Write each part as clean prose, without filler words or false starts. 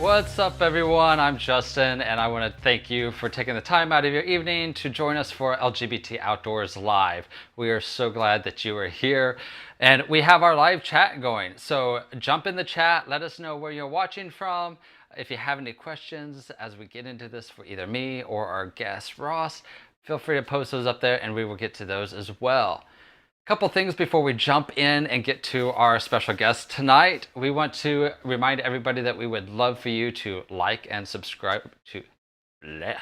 What's up, everyone? I'm Justin, and I want to thank you for taking the time out of your evening to join us for LGBT Outdoors Live. We are so glad that you are here, and we have our live chat going. So jump in the chat, let us know where you're watching from. If you have any questions as we get into this for either me or our guest, Ross, feel free to post those up there, and we will get to those as well. Couple things before we jump in and get to our special guest tonight. We want to remind everybody that we would love for you to like and subscribe to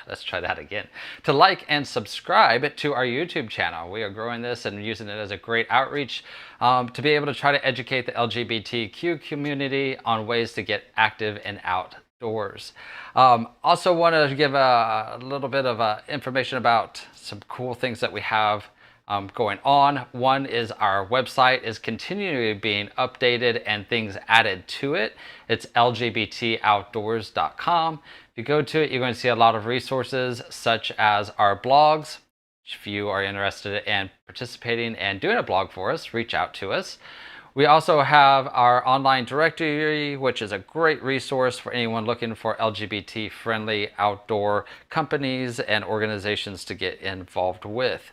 let's try that again. To like and subscribe to our YouTube channel. We are growing this and using it as a great outreach to be able to try to educate the LGBTQ community on ways to get active and outdoors. Also want to give a little bit of information about some cool things that we have going on. One is our website is continually being updated and things added to it. It's lgbtoutdoors.com. If you go to it, you're going to see a lot of resources such as our blogs. If you are interested in participating and doing a blog for us, reach out to us. We also have our online directory, which is a great resource for anyone looking for LGBT-friendly outdoor companies and organizations to get involved with.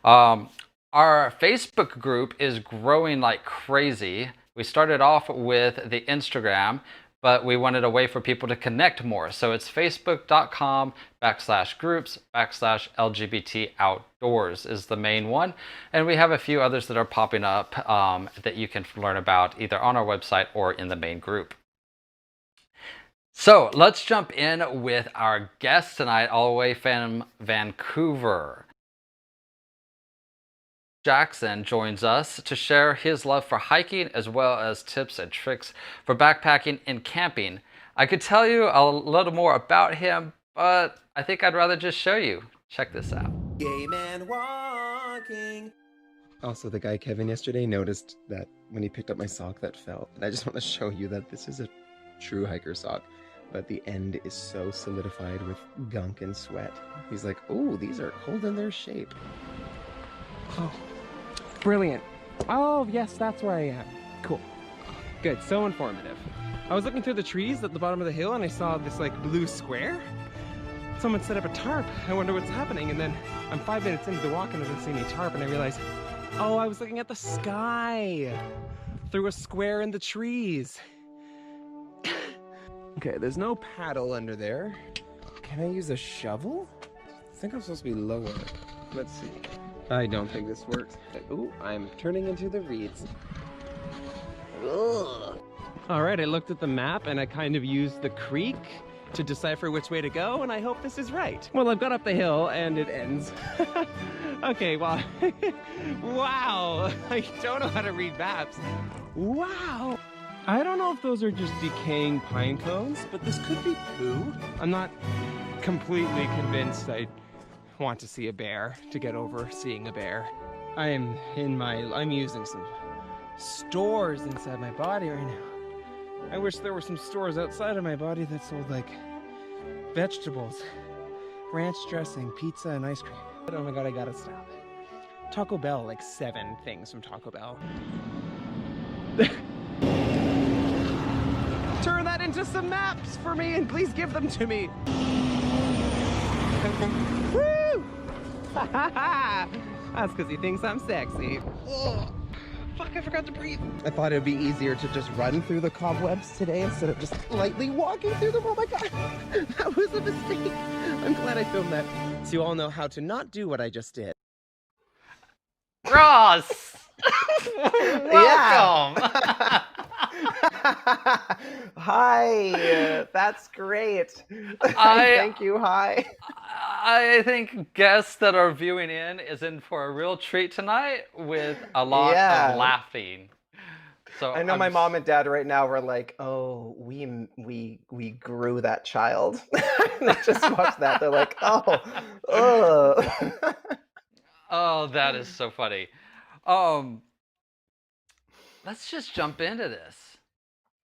Our Facebook group is growing like crazy. We started off with the Instagram, but we wanted a way for people to connect more. So it's facebook.com/groups/LGBT Outdoors is the main one. And we have a few others that are popping up that you can learn about either on our website or in the main group. So let's jump in with our guest tonight, all the way from Vancouver. Jackson joins us to share his love for hiking as well as tips and tricks for backpacking and camping. I could tell you a little more about him, but I think I'd rather just show you. Check this out. Gay man walking. Also, the guy Kevin yesterday noticed that when he picked up my sock that fell, and I just want to show you that this is a true hiker sock, but the end is so solidified with gunk and sweat. He's like, "Oh, these are holding their shape." Oh, brilliant. Oh, yes, that's where I am. Cool. Good, so informative. I was looking through the trees at the bottom of the hill and I saw this like blue square. Someone set up a tarp. I wonder what's happening. And then I'm 5 minutes into the walk and I didn't see any tarp and I realized, oh, I was looking at the sky through a square in the trees. Okay, there's no paddle under there. Can I use a shovel? I think I'm supposed to be lower. Let's see. I don't think this works. Ooh, I'm turning into the reeds. Ugh. All right, I looked at the map and I kind of used the creek to decipher which way to go, and I hope this is right. Well, I've got up the hill and it ends. Okay, well, wow, I don't know how to read maps. Wow. I don't know if those are just decaying pine cones, but this could be poo. I'm not completely convinced I want to see a bear to get over seeing a bear. I'm using some stores inside my body right now. I wish there were some stores outside of my body that sold like vegetables, ranch dressing, pizza, and ice cream. But oh my god, I gotta stop. Taco Bell, like 7 things from Taco Bell. Turn that into some maps for me and please give them to me. Woo! That's because he thinks I'm sexy. Ugh. Fuck, I forgot to breathe. I thought it would be easier to just run through the cobwebs today instead of just lightly walking through them. Oh my god, that was a mistake. I'm glad I filmed that so you all know how to not do what I just did. Ross! Welcome! Hi, that's great. Thank you, hi. I think guests that are viewing is in for a real treat tonight with a lot of laughing. So I know my mom and dad right now were like, "Oh, we grew that child." They just watched that. They're like, "Oh, oh, that is so funny." Let's just jump into this.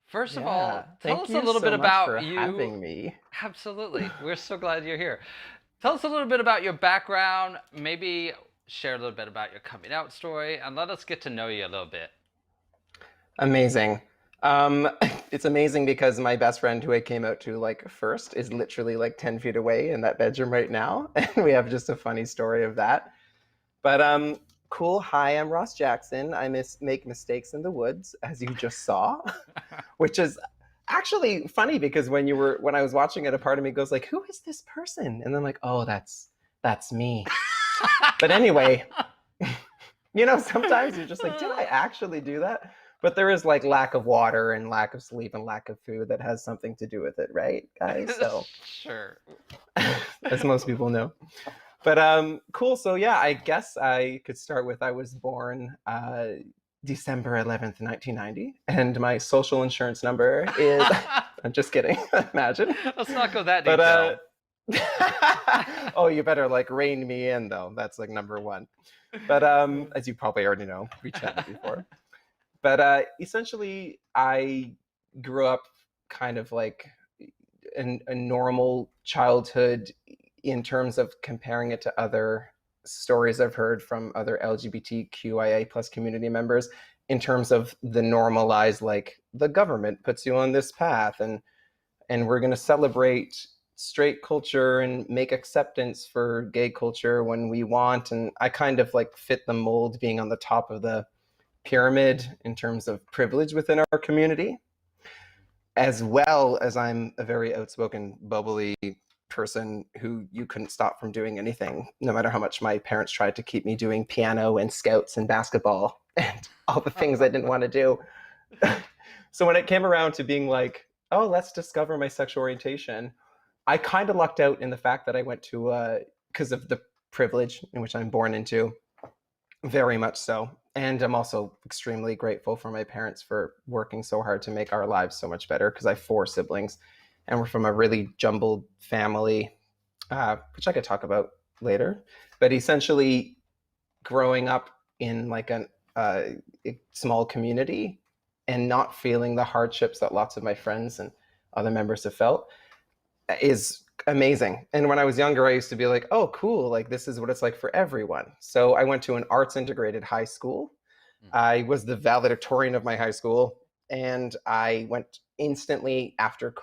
First of all, tell us a little bit about you. Having me. Absolutely. We're so glad you're here. Tell us a little bit about your background, maybe share a little bit about your coming out story, and let us get to know you a little bit. Amazing. Um, it's amazing because my best friend who I came out to like first is literally like 10 feet away in that bedroom right now. And we have just a funny story of that. But cool. Hi, I'm Ross Jackson. I make mistakes in the woods, as you just saw, which is actually funny because when I was watching it, a part of me goes like, "Who is this person?" And then like, "Oh, that's me." But anyway, sometimes you're just like, "Did I actually do that?" But there is like lack of water and lack of sleep and lack of food that has something to do with it, right, guys? So, Sure. as most people know. But cool. So yeah, I guess I could start with I was born December 11th, 1990, and my social insurance number is. I'm just kidding. Imagine. Let's not go that But detailed. oh, you better like rein me in though. That's like number one. But as you probably already know, we chatted before. But essentially, I grew up kind of like a normal childhood in terms of comparing it to other stories I've heard from other LGBTQIA plus community members in terms of the normalized, like the government puts you on this path and we're going to celebrate straight culture and make acceptance for gay culture when we want. And I kind of like fit the mold being on the top of the pyramid in terms of privilege within our community, as well as I'm a very outspoken, bubbly person who you couldn't stop from doing anything, no matter how much my parents tried to keep me doing piano and scouts and basketball and all the things I didn't want to do. So when it came around to being like, oh, let's discover my sexual orientation, I kind of lucked out in the fact that I went to, because of the privilege in which I'm born into, very much so. And I'm also extremely grateful for my parents for working so hard to make our lives so much better because I have 4 siblings and we're from a really jumbled family, which I could talk about later. But essentially, growing up in like a small community and not feeling the hardships that lots of my friends and other members have felt is amazing. And when I was younger, I used to be like, oh, cool, like this is what it's like for everyone. So I went to an arts integrated high school. I was the valedictorian of my high school, and I went instantly after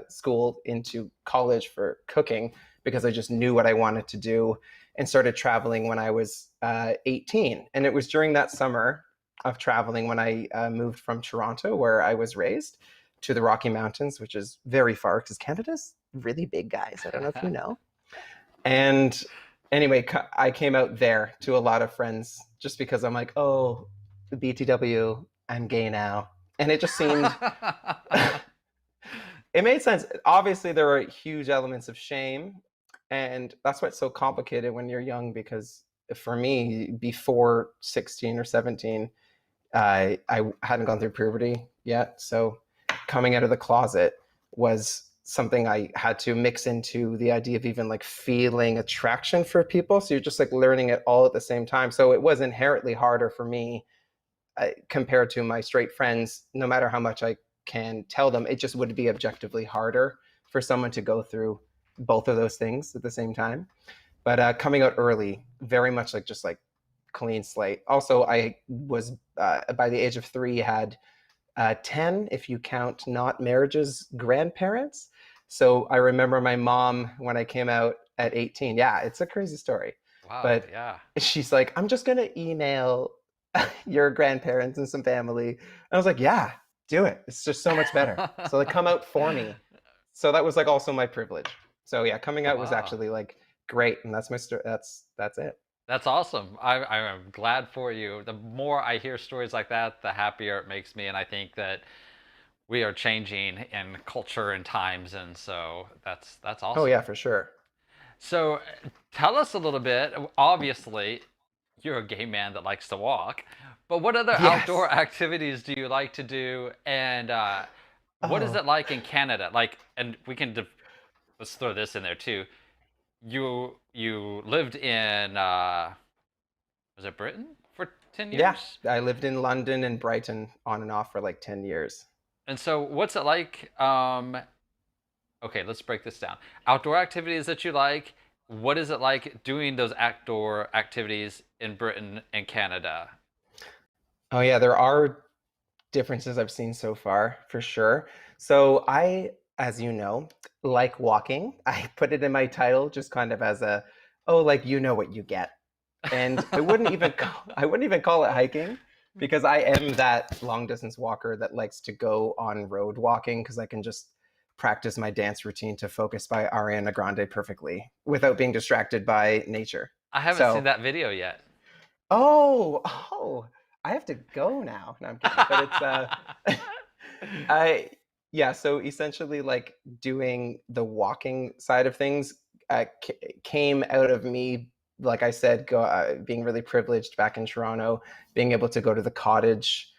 school into college for cooking because I just knew what I wanted to do and started traveling when I was 18. And it was during that summer of traveling when I moved from Toronto, where I was raised, to the Rocky Mountains, which is very far because Canada's really big, guys. I don't know if you know. And anyway, I came out there to a lot of friends just because I'm like, oh, the BTW, I'm gay now. And it just seemed, it made sense. Obviously, there are huge elements of shame. And that's why it's so complicated when you're young, because for me, before 16 or 17, I hadn't gone through puberty yet. So coming out of the closet was something I had to mix into the idea of even like feeling attraction for people. So you're just like learning it all at the same time. So it was inherently harder for me compared to my straight friends. No matter how much I can tell them, it just would be objectively harder for someone to go through both of those things at the same time. But coming out early, very much like just like clean slate. Also, I was by the age of 3 had 10, if you count not marriages, grandparents. So I remember my mom when I came out at 18. Yeah, it's a crazy story. Wow, But yeah. she's like, I'm just going to email your grandparents and some family. And I was like, yeah, do it. It's just so much better. So they come out for me. So that was like also my privilege. So yeah, coming out was Wow. actually like great. And that's my story. That's it. That's awesome. I'm glad for you. The more I hear stories like that, the happier it makes me. And I think that we are changing in culture and times. And so that's Oh awesome. yeah, for sure. So tell us a little bit. Obviously, you're a gay man that likes to walk, but what other Yes. outdoor activities do you like to do? And what is Oh, it like in Canada? Like, and we can let's throw this in there too. You lived in was it Britain for 10 yeah. years? I lived in London and Brighton on and off for like 10 years. And so what's it like? Okay, let's break this down. Outdoor activities that you like. What is it like doing those outdoor activities in Britain and Canada? Oh yeah, there are differences I've seen so far, for sure. So I, as you know, like walking. I put it in my title just kind of as a, oh, like you know what you get. And I wouldn't even call it hiking because I am that long distance walker that likes to go on road walking because I can just practice my dance routine to Focus by Ariana Grande perfectly without being distracted by nature. I haven't seen So, that video yet. oh, I have to go now. No, I'm kidding. But it's I yeah, so essentially like doing the walking side of things came out of me, like I said, being really privileged back in Toronto, being able to go to the cottage,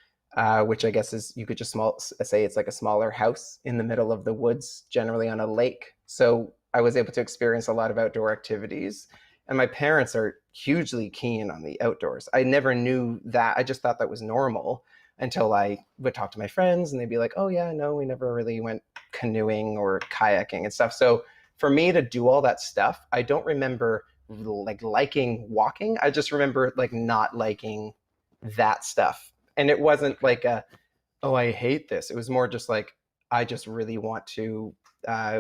which I guess is you could just say it's like a smaller house in the middle of the woods, generally on a lake. So I was able to experience a lot of outdoor activities. And my parents are hugely keen on the outdoors. I never knew that. I just thought that was normal until I would talk to my friends and they'd be like, oh yeah, no, we never really went canoeing or kayaking and stuff. So for me to do all that stuff, I don't remember like liking walking. I just remember like not liking that stuff. And it wasn't like oh, I hate this. It was more just like, I just really want to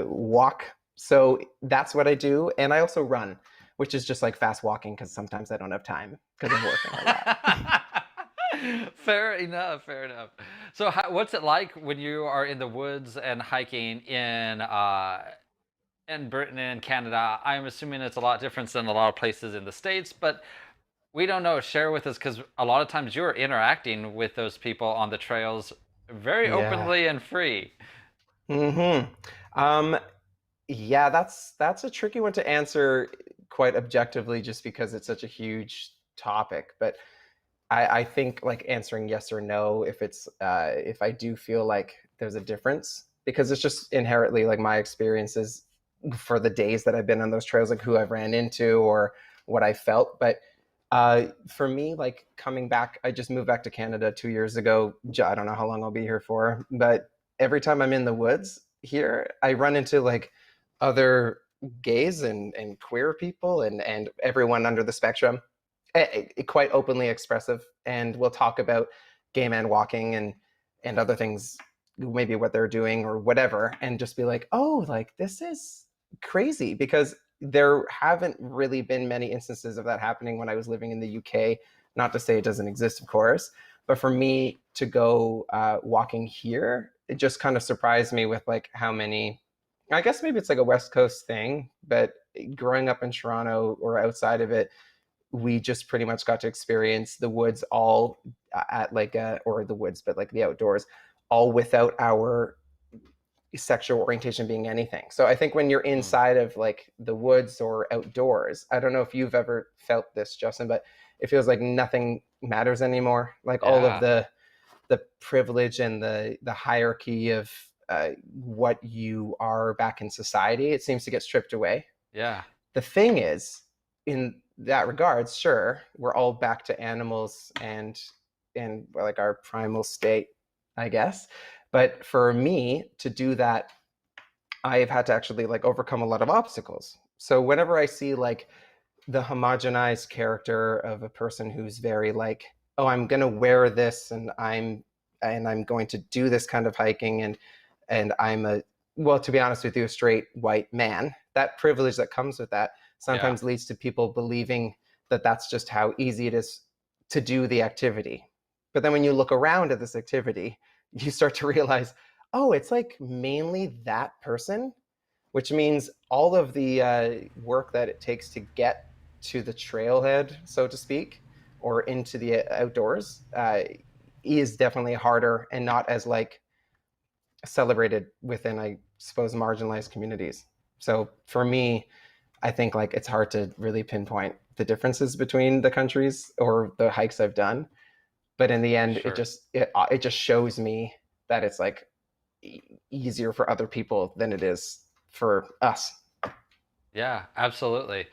walk. So that's what I do. And I also run, which is just like fast walking because sometimes I don't have time because I'm working a lot. Fair enough. Fair enough. So, what's it like when you are in the woods and hiking in Britain and Canada? I'm assuming it's a lot different than a lot of places in the States, but we don't know. Share with us because a lot of times you're interacting with those people on the trails very Yeah. openly and free. Mm-hmm. Um, yeah, that's a tricky one to answer quite objectively just because it's such a huge topic. But I think like answering yes or no if I do feel like there's a difference because it's just inherently like my experiences for the days that I've been on those trails, like who I've ran into or what I felt. But for me, like coming back, I just moved back to Canada 2 years ago. I don't know how long I'll be here for, but every time I'm in the woods here, I run into like other gays and queer people and everyone under the spectrum, quite openly expressive, and we'll talk about gay men walking and other things, maybe what they're doing or whatever, and just be like, oh, like this is crazy because there haven't really been many instances of that happening when I was living in the UK. Not to say it doesn't exist, of course, but for me to go walking here, it just kind of surprised me with like how many. I guess maybe it's like a West Coast thing, but growing up in Toronto or outside of it, we just pretty much got to experience the woods all at like or the woods, but like the outdoors, all without our sexual orientation being anything. So I think when you're Mm. inside of like the woods or outdoors, I don't know if you've ever felt this, Justin, but it feels like nothing matters anymore. Like all of Yeah. the privilege and the hierarchy of what you are back in society, it seems to get stripped away. Yeah. The thing is, in that regards, sure, we're all back to animals and like our primal state, I guess. But for me to do that, I've had to actually like overcome a lot of obstacles. So whenever I see like the homogenized character of a person who's very like, oh, I'm gonna wear this and I'm going to do this kind of hiking and I'm a, well, to be honest with you, a straight white man, that privilege that comes with that Yeah. sometimes leads to people believing that that's just how easy it is to do the activity. But then when you look around at this activity, you start to realize, oh, it's like mainly that person, which means all of the work that it takes to get to the trailhead, so to speak, or into the outdoors is definitely harder and not as like celebrated within, I suppose, marginalized communities. So for me, I think like it's hard to really pinpoint the differences between the countries or the hikes I've done. But in the end, Sure. it just shows me that it's like easier for other people than it is for us. Yeah, absolutely.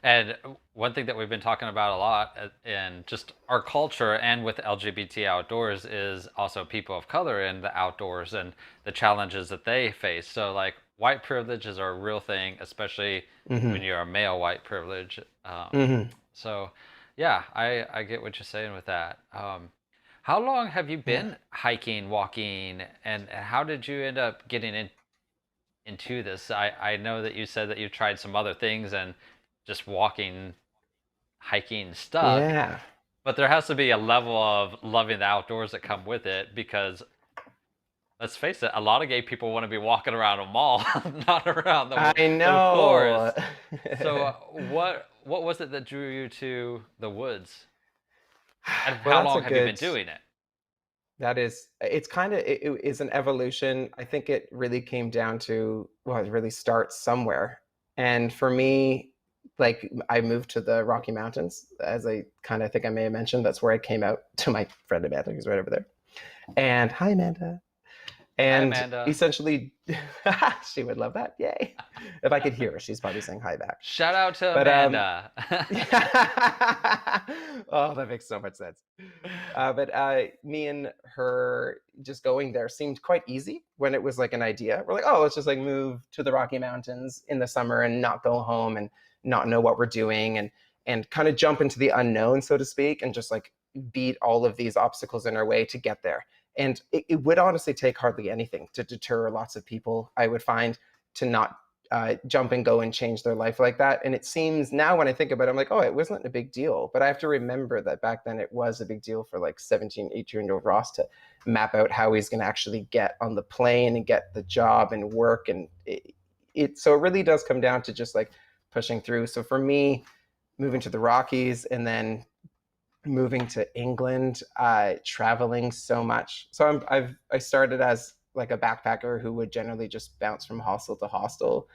And one thing that we've been talking about a lot in just our culture and with LGBT outdoors is also people of color in the outdoors and the challenges that they face. So, like, white privilege is a real thing, especially when Mm-hmm. you're a male white privilege. Mm-hmm. So, yeah, I get what you're saying with that. How long have you been hiking, walking, and how did you end up getting into this? I know that you said that you tried some other things and just walking, hiking stuck, Yeah. but there has to be a level of loving the outdoors that come with it because let's face it, a lot of gay people want to be walking around a mall, not around I the know. forest. So what was it that drew you to the woods? And Well, how that's a long have you been good. doing it? That is, it's kind of, it is an evolution. I think it really came down to, well, it really starts somewhere. And for me, like I moved to the Rocky Mountains, as I kind of think I may have mentioned. That's where I came out to my friend Amanda, who's right over there. And hi, Amanda. Hi, And Amanda. essentially, she would love that. Yay. If I could hear her, she's probably saying hi back. Shout out to But Amanda. oh, that makes so much sense. But me and her just going there seemed quite easy when it was like an idea. We're like, oh, let's just like move to the Rocky Mountains in the summer and not go home and not know what we're doing and kind of jump into the unknown, so to speak, and just like beat all of these obstacles in our way to get there. And it would honestly take hardly anything to deter lots of people, I would find, to not jump and go and change their life like that. And it seems now when I think about it, I'm like, oh, it wasn't a big deal. But I have to remember that back then it was a big deal for like 17, 18-year-old Ross to map out how he's going to actually get on the plane and get the job and work. And so it really does come down to just like pushing through. So for me, moving to the Rockies and then moving to England, traveling so much. So I started as like a backpacker who would generally just bounce from hostel to hostel,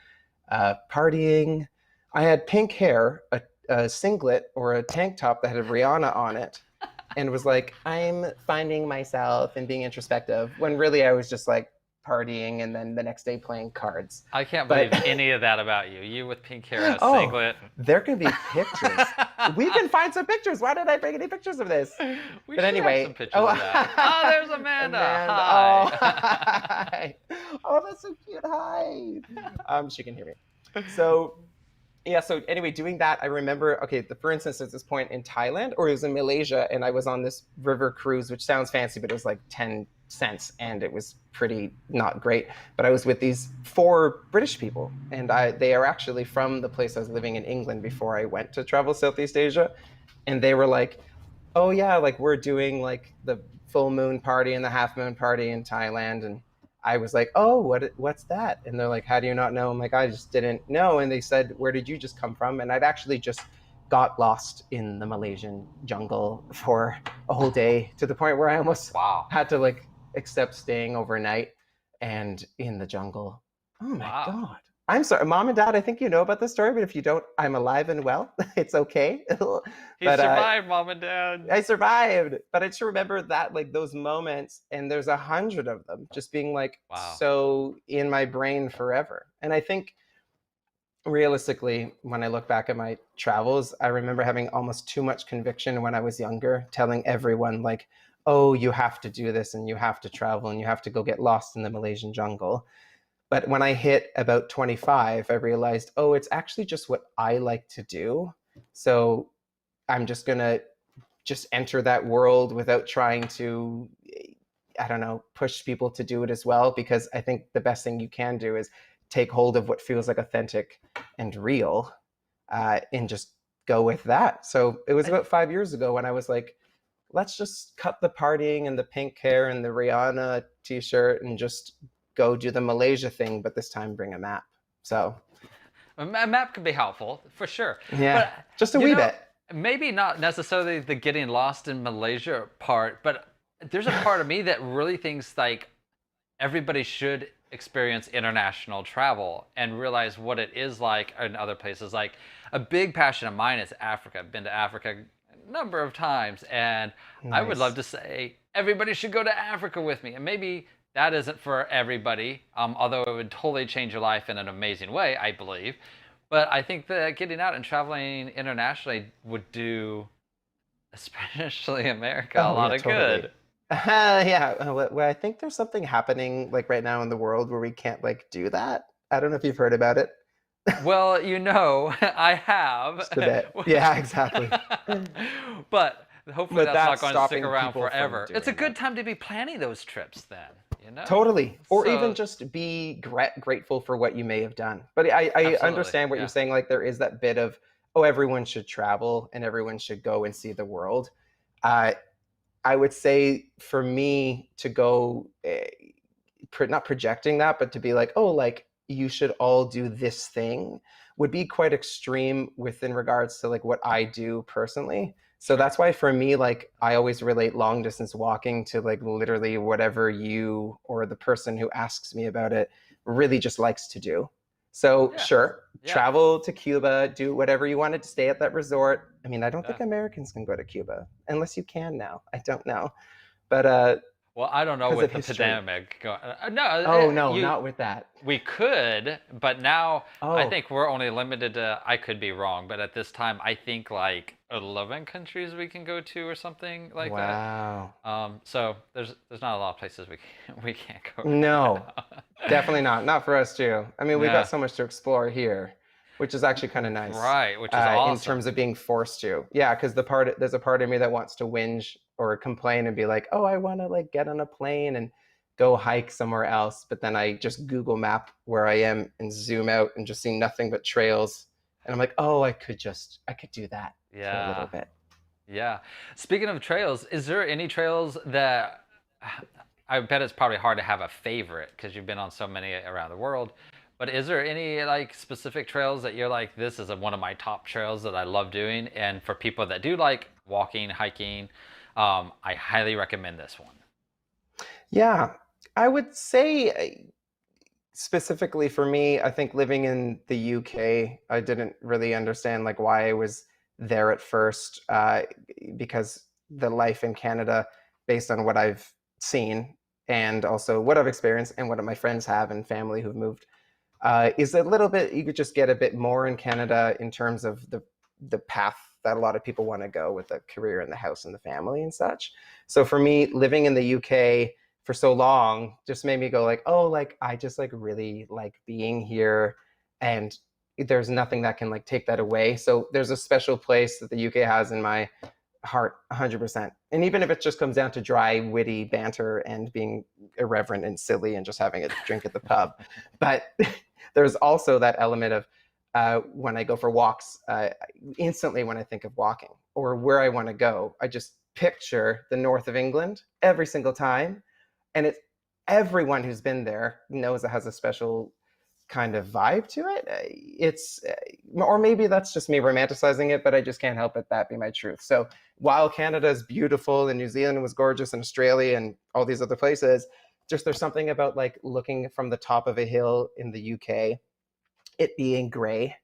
partying. I had pink hair, a singlet or a tank top that had Rihanna on it, and was like, I'm finding myself and being introspective. When really I was just like partying and then the next day playing cards. I can't believe any of that about you. You with pink hair and a Oh, singlet. there can be pictures. We can find some pictures. Why did I bring any pictures of this? We But should anyway, have some pictures of that. Oh, there's Amanda. Oh, Hi. hi. Oh, that's so cute. Hi. She can hear me. So yeah, so anyway, doing that, I remember, okay, for instance, at this point in Thailand, or it was in Malaysia, and I was on this river cruise, which sounds fancy, but it was like 10 cents, and it was pretty not great. But I was with these 4 British people, and they are actually from the place I was living in England before I went to travel Southeast Asia. And they were like, oh yeah, like we're doing like the full moon party and the half moon party in Thailand. And I was like, oh, what's that? And they're like, how do you not know? I'm like, I just didn't know. And they said, where did you just come from? And I'd actually just got lost in the Malaysian jungle for a whole day, to the point where I almost Wow. had to like accept staying overnight and in the jungle. Oh my Wow. God. I'm sorry, Mom and Dad, I think you know about this story, but if you don't, I'm alive and well. It's okay. He But survived, Mom and Dad. I survived. But I just remember that, like those moments, and there's 100 of them, just being like Wow. so in my brain forever. And I think realistically, when I look back at my travels, I remember having almost too much conviction when I was younger, telling everyone like, oh, you have to do this and you have to travel and you have to go get lost in the Malaysian jungle. But when I hit about 25, I realized, oh, it's actually just what I like to do. So I'm just going to just enter that world without trying to, I don't know, push people to do it as well. Because I think the best thing you can do is take hold of what feels like authentic and real, and just go with that. So it was about 5 years ago when I was like, let's just cut the partying and the pink hair and the Rihanna t-shirt and just go do the Malaysia thing, but this time bring a map. So A map could be helpful, for sure. yeah, But, just a wee bit. Maybe not necessarily the getting lost in Malaysia part, but there's a part of me that really thinks like everybody should experience international travel and realize what it is like in other places. Like a big passion of mine is Africa. I've been to Africa a number of times, and I would Nice. love to say everybody should go to Africa with me. And maybe that isn't for everybody, although it would totally change your life in an amazing way, I believe. But I think that getting out and traveling internationally would do, especially America, a Oh lot yeah, of totally. good. Yeah, well, I think there's something happening like right now in the world where we can't like do that. I don't know if you've heard about it. Well, I have. Just a bit. Yeah, exactly. But Hopefully that's not that's going to stick stopping around people from forever. It's a doing good that. time to be planning those trips then, you know? Totally. Or even So, just be grateful for what you may have done. But I absolutely. understand what you're Yeah. saying. Like there is that bit of, oh, everyone should travel and everyone should go and see the world. Uh, I would say for me to go, not projecting that, but to be like, oh, like you should all do this thing would be quite extreme within regards to like what I do personally. So Sure. that's why for me, like I always relate long distance walking to like literally whatever you or the person who asks me about it really just likes to do. So Yeah. sure, Yeah. travel to Cuba, do whatever you wanted to stay at that resort. I mean, I don't think Yeah. Americans can go to Cuba unless you can now. I don't know. But Well, I don't know because with of the history. pandemic. No, Oh no, not with that. we could, but now I Oh, think we're only limited to, I could be wrong, but at this time, I think like 11 countries we can go to or something like that. wow. So there's not a lot of places we can't go right No, now. definitely not. Not for us too. I mean, we've got Yeah, so much to explore here, which is actually kind of nice right, which is in awesome. terms of being forced to. Yeah, because there's a part of me that wants to whinge or complain and be like, oh, I want to like get on a plane and go hike somewhere else. But then I just Google Map where I am and zoom out and just see nothing but trails. And I'm like, oh, I could do that for a little Yeah, bit. yeah. Speaking of trails, is there any trails that I bet it's probably hard to have a favorite because you've been on so many around the world. But is there any like specific trails that you're like, this is one of my top trails that I love doing? And for people that do like walking, hiking, I highly recommend this one. Yeah, I would say specifically for me, I think living in the UK, I didn't really understand like why I was there at first, because the life in Canada, based on what I've seen and also what I've experienced and what my friends have and family who've moved, is a little bit. You could just get a bit more in Canada in terms of the path that a lot of people want to go with a career in the house and the family and such. So for me, living in the UK for so long just made me go like, oh, like I just like really like being here, and there's nothing that can like take that away. So there's a special place that the UK has in my heart 100%. And even if it just comes down to dry witty banter and being irreverent and silly and just having a drink at the pub, but there's also that element of when I go for walks, instantly when I think of walking or where I want to go, I just picture the north of England every single time. And it's everyone who's been there knows it has a special kind of vibe to it. It's, or maybe that's just me romanticizing it, but I just can't help it that be my truth. So while Canada is beautiful and New Zealand was gorgeous and Australia and all these other places, just there's something about like looking from the top of a hill in the UK, it being gray.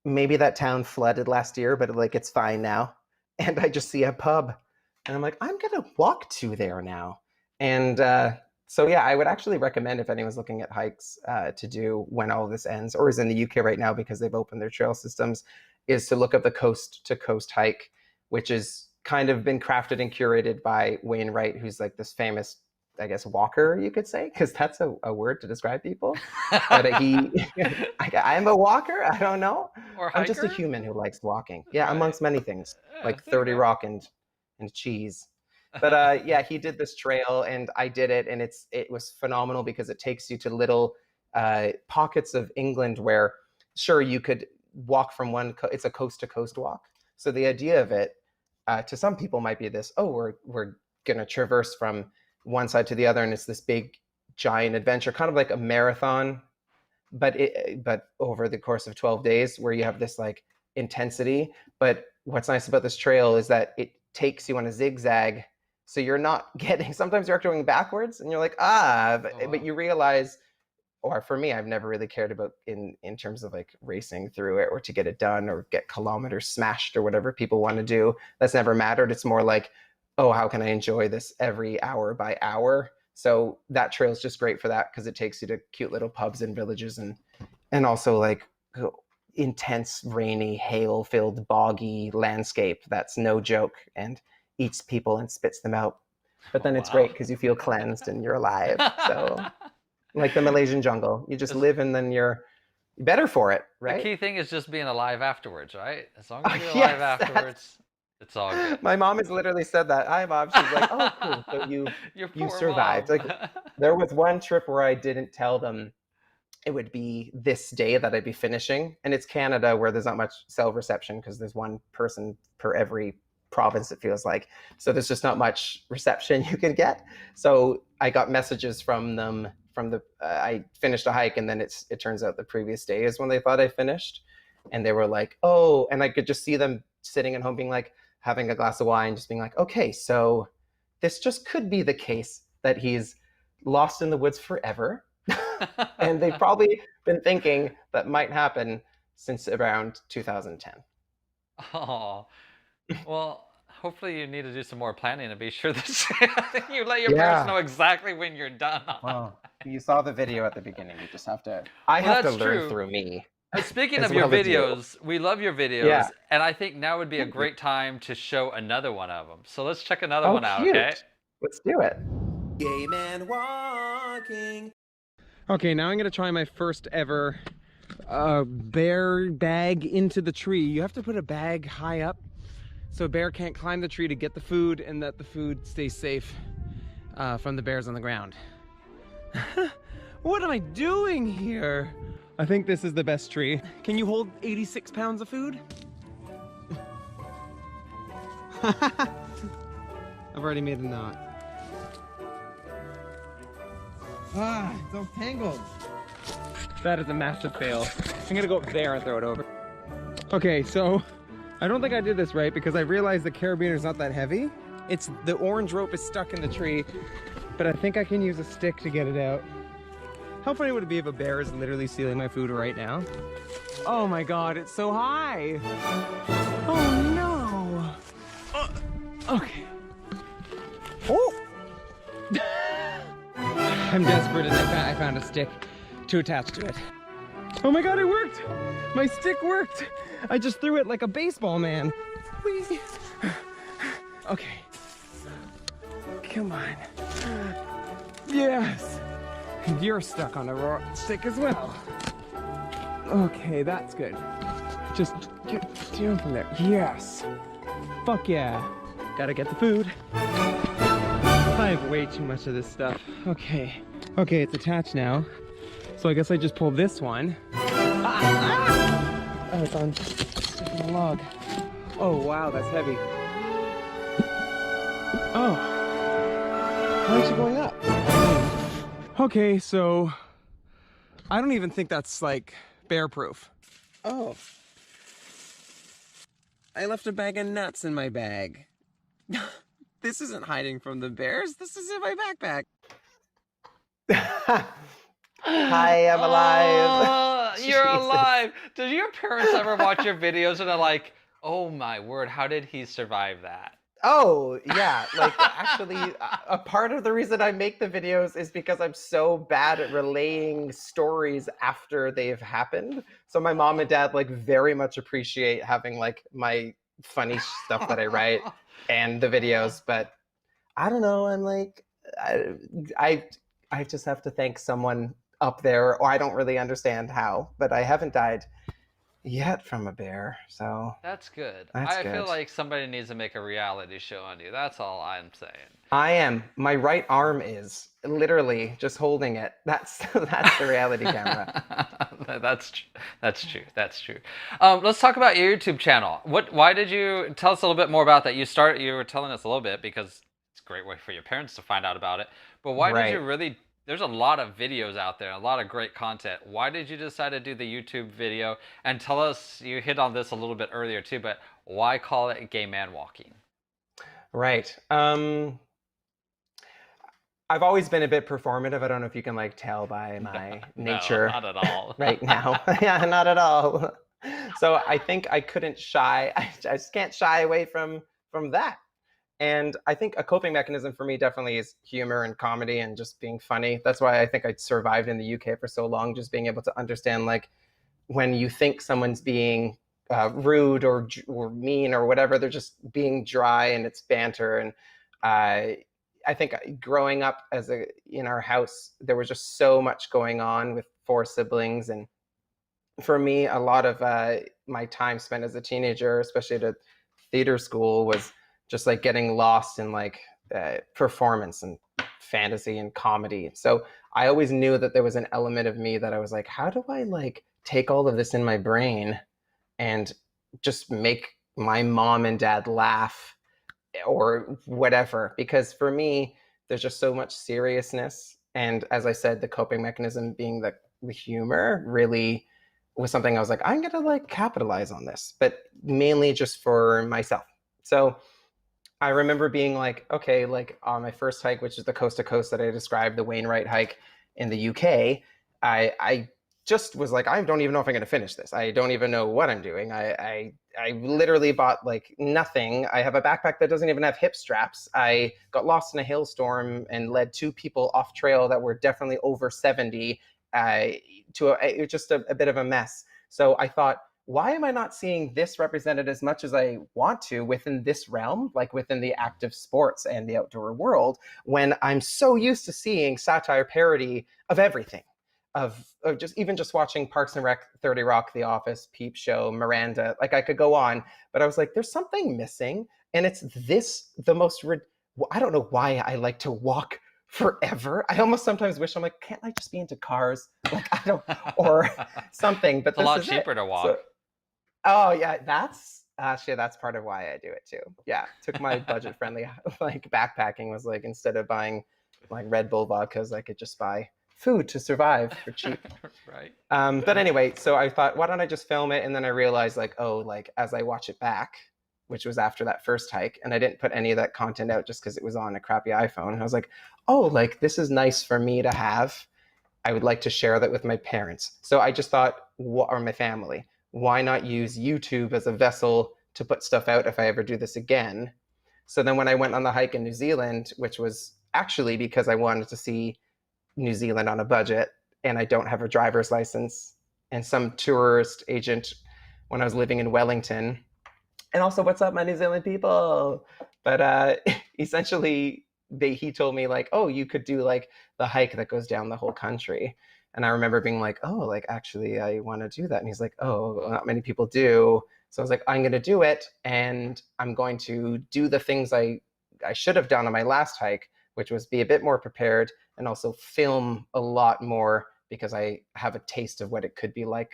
Maybe that town flooded last year, but like it's fine now. And I just see a pub and I'm like, I'm gonna walk to there now. And so yeah, I would actually recommend if anyone's looking at hikes to do when all of this ends, or is in the UK right now because they've opened their trail systems, is to look up the coast to coast hike, which is kind of been crafted and curated by Wayne Wright, who's like this famous, I guess, walker, you could say, because that's a word to describe people. But I'm a walker. I don't know. Or I'm just a hiker? human who likes walking. Yeah, Right. amongst many things, Yeah, like there you 30 go. Rock and cheese. But yeah, he did this trail and I did it, and it was phenomenal because it takes you to little pockets of England where, sure, you could walk from it's a coast to coast walk. So the idea of it, to some people, might be this: oh, we're gonna traverse from one side to the other, and it's this big giant adventure, kind of like a marathon, but over the course of 12 days, where you have this like intensity. But what's nice about this trail is that it takes you on a zigzag, so you're not getting, sometimes you're going backwards and you're like, Oh, but wow. you realize, or for me, I've never really cared about in terms of like racing through it or to get it done or get kilometers smashed or whatever people want to do. That's never mattered. It's more like, oh, how can I enjoy this every hour by hour? So that trail is just great for that because it takes you to cute little pubs and villages, and also like intense rainy hail filled boggy landscape that's no joke and eats people and spits them out. But Oh, then it's wow. great because you feel cleansed and you're alive. So like the Malaysian jungle, you just It's- live and then you're better for it, the right? key thing is just being alive afterwards, right? As long as you're alive Yes, that's afterwards, It's all good. My mom has literally said that. Hi, mom. She's like, oh, cool. So Your you poor survived. mom. Like, there was one trip where I didn't tell them it would be this day that I'd be finishing. And it's Canada where there's not much cell reception because there's one person per every province, it feels like. So there's just not much reception you can get. So I got messages from them from the, I finished a hike, and then it turns out the previous day is when they thought I finished. And they were like, oh, and I could just see them sitting at home being like, having a glass of wine, just being like, okay, so this just could be the case that he's lost in the woods forever. And they've probably been thinking that might happen since around 2010. Oh, well, hopefully you need to do some more planning to be sure that you let your parents know exactly when you're done. Well, you saw the video at the beginning. You just have to. I have to learn through me. Speaking of your videos, we love your videos, and I think now would be a great time to show another one of them. So let's check another one out, okay? Let's do it. Gay man walking. Okay, now I'm gonna try my first ever bear bag into the tree. You have to put a bag high up so a bear can't climb the tree to get the food, and that the food stays safe from the bears on the ground. What am I doing here? I think this is the best tree. Can you hold 86 pounds of food? I've already made a knot. Ah, it's all tangled. That is a massive fail. I'm gonna go up there and throw it over. Okay, so I don't think I did this right because I realized the carabiner not that heavy. It's the orange rope is stuck in the tree, but I think I can use a stick to get it out. How funny would it be if a bear is literally stealing my food right now? Oh my god, it's so high! Oh no! Okay. Oh! I'm desperate and I found a stick to attach to it. Oh my god, it worked! My stick worked! I just threw it like a baseball man. Whee. Okay. Come on. Yes! You're stuck on a stick as well. Okay, that's good. Just get down from there. Yes! Fuck yeah. Gotta get the food. I have way too much of this stuff. Okay. Okay, it's attached now. So I guess I just pull this one. Oh, it's on the log. Oh, wow, that's heavy. Oh. Why is it going up? Okay, so I don't even think that's like bear proof. Oh. I left a bag of nuts in my bag. This isn't hiding from the bears. This is in my backpack. Hi, I'm alive. You're alive. Did your parents ever watch your videos and are like, oh my word, how did he survive that? Oh, yeah. Like, actually, a part of the reason I make the videos is because I'm so bad at relaying stories after they've happened. So my mom and dad, like, very much appreciate having, like, my funny stuff that I write and the videos. But I don't know. I'm like, I just have to thank someone up there, or I don't really understand how. But I haven't died yet from a bear, so that's good. That's I good. feel like somebody needs to make a reality show on you. That's all I'm saying. I am. My right arm is literally just holding it. That's the reality camera. That's true. That's true. Let's talk about your YouTube channel. Why did you tell us a little bit more about that? You were telling us a little bit because it's a great way for your parents to find out about it. But why did you really? There's a lot of videos out there, a lot of great content. Why did you decide to do the YouTube video? And tell us, you hit on this a little bit earlier too, but why call it Gay Man Walking? Right. I've always been a bit performative. I don't know if you can like tell by my nature. No, not at all. Right now. Yeah, not at all. So I think I couldn't shy. I just can't shy away from that. And I think a coping mechanism for me definitely is humor and comedy and just being funny. That's why I think I survived in the UK for so long, just being able to understand like when you think someone's being rude or mean or whatever, they're just being dry and it's banter. And I think growing up in our house, there was just so much going on with 4 siblings. And for me, a lot of my time spent as a teenager, especially at a theater school was just like getting lost in like performance and fantasy and comedy. So I always knew that there was an element of me that I was like, how do I like take all of this in my brain and just make my mom and dad laugh or whatever? Because for me, there's just so much seriousness. And as I said, the coping mechanism being the humor really was something I was like, I'm going to like capitalize on this, but mainly just for myself. So I remember being like, okay, like on my first hike, which is the coast to coast that I described, the Wainwright hike in the UK, I just was like, I don't even know if I'm going to finish this. I don't even know what I'm doing. I literally bought like nothing. I have a backpack that doesn't even have hip straps. I got lost in a hailstorm and led 2 people off trail that were definitely over 70 it was just a bit of a mess. So I thought, why am I not seeing this represented as much as I want to within this realm, like within the active sports and the outdoor world, when I'm so used to seeing satire parody of everything, of just even just watching Parks and Rec, 30 Rock, The Office, Peep Show, Miranda, like I could go on, but I was like, there's something missing, and it's this the most. I don't know why I like to walk forever. I almost sometimes wish I'm like, can't I just be into cars? Like I don't, or something. But It's a lot cheaper to walk. So, oh yeah, that's actually that's part of why I do it too. Yeah, took my budget friendly like backpacking was like instead of buying like Red Bull vodkas, I could just buy food to survive for cheap. Right. But anyway, so I thought, why don't I just film it? And then I realized like, oh, like as I watch it back, which was after that first hike, and I didn't put any of that content out just because it was on a crappy iPhone. And I was like, oh, like this is nice for me to have. I would like to share that with my parents. So I just thought, or my family, why not use YouTube as a vessel to put stuff out if I ever do this again? So then when I went on the hike in New Zealand, which was actually because I wanted to see New Zealand on a budget and I don't have a driver's license, and some tourist agent when I was living in Wellington, and also what's up my New Zealand people, but essentially he told me like, oh, you could do like the hike that goes down the whole country. And I remember being like, oh, like actually I want to do that. And he's like, oh, not many people do. So I was like, I'm going to do it, and I'm going to do the things I should have done on my last hike, which was be a bit more prepared and also film a lot more, because I have a taste of what it could be like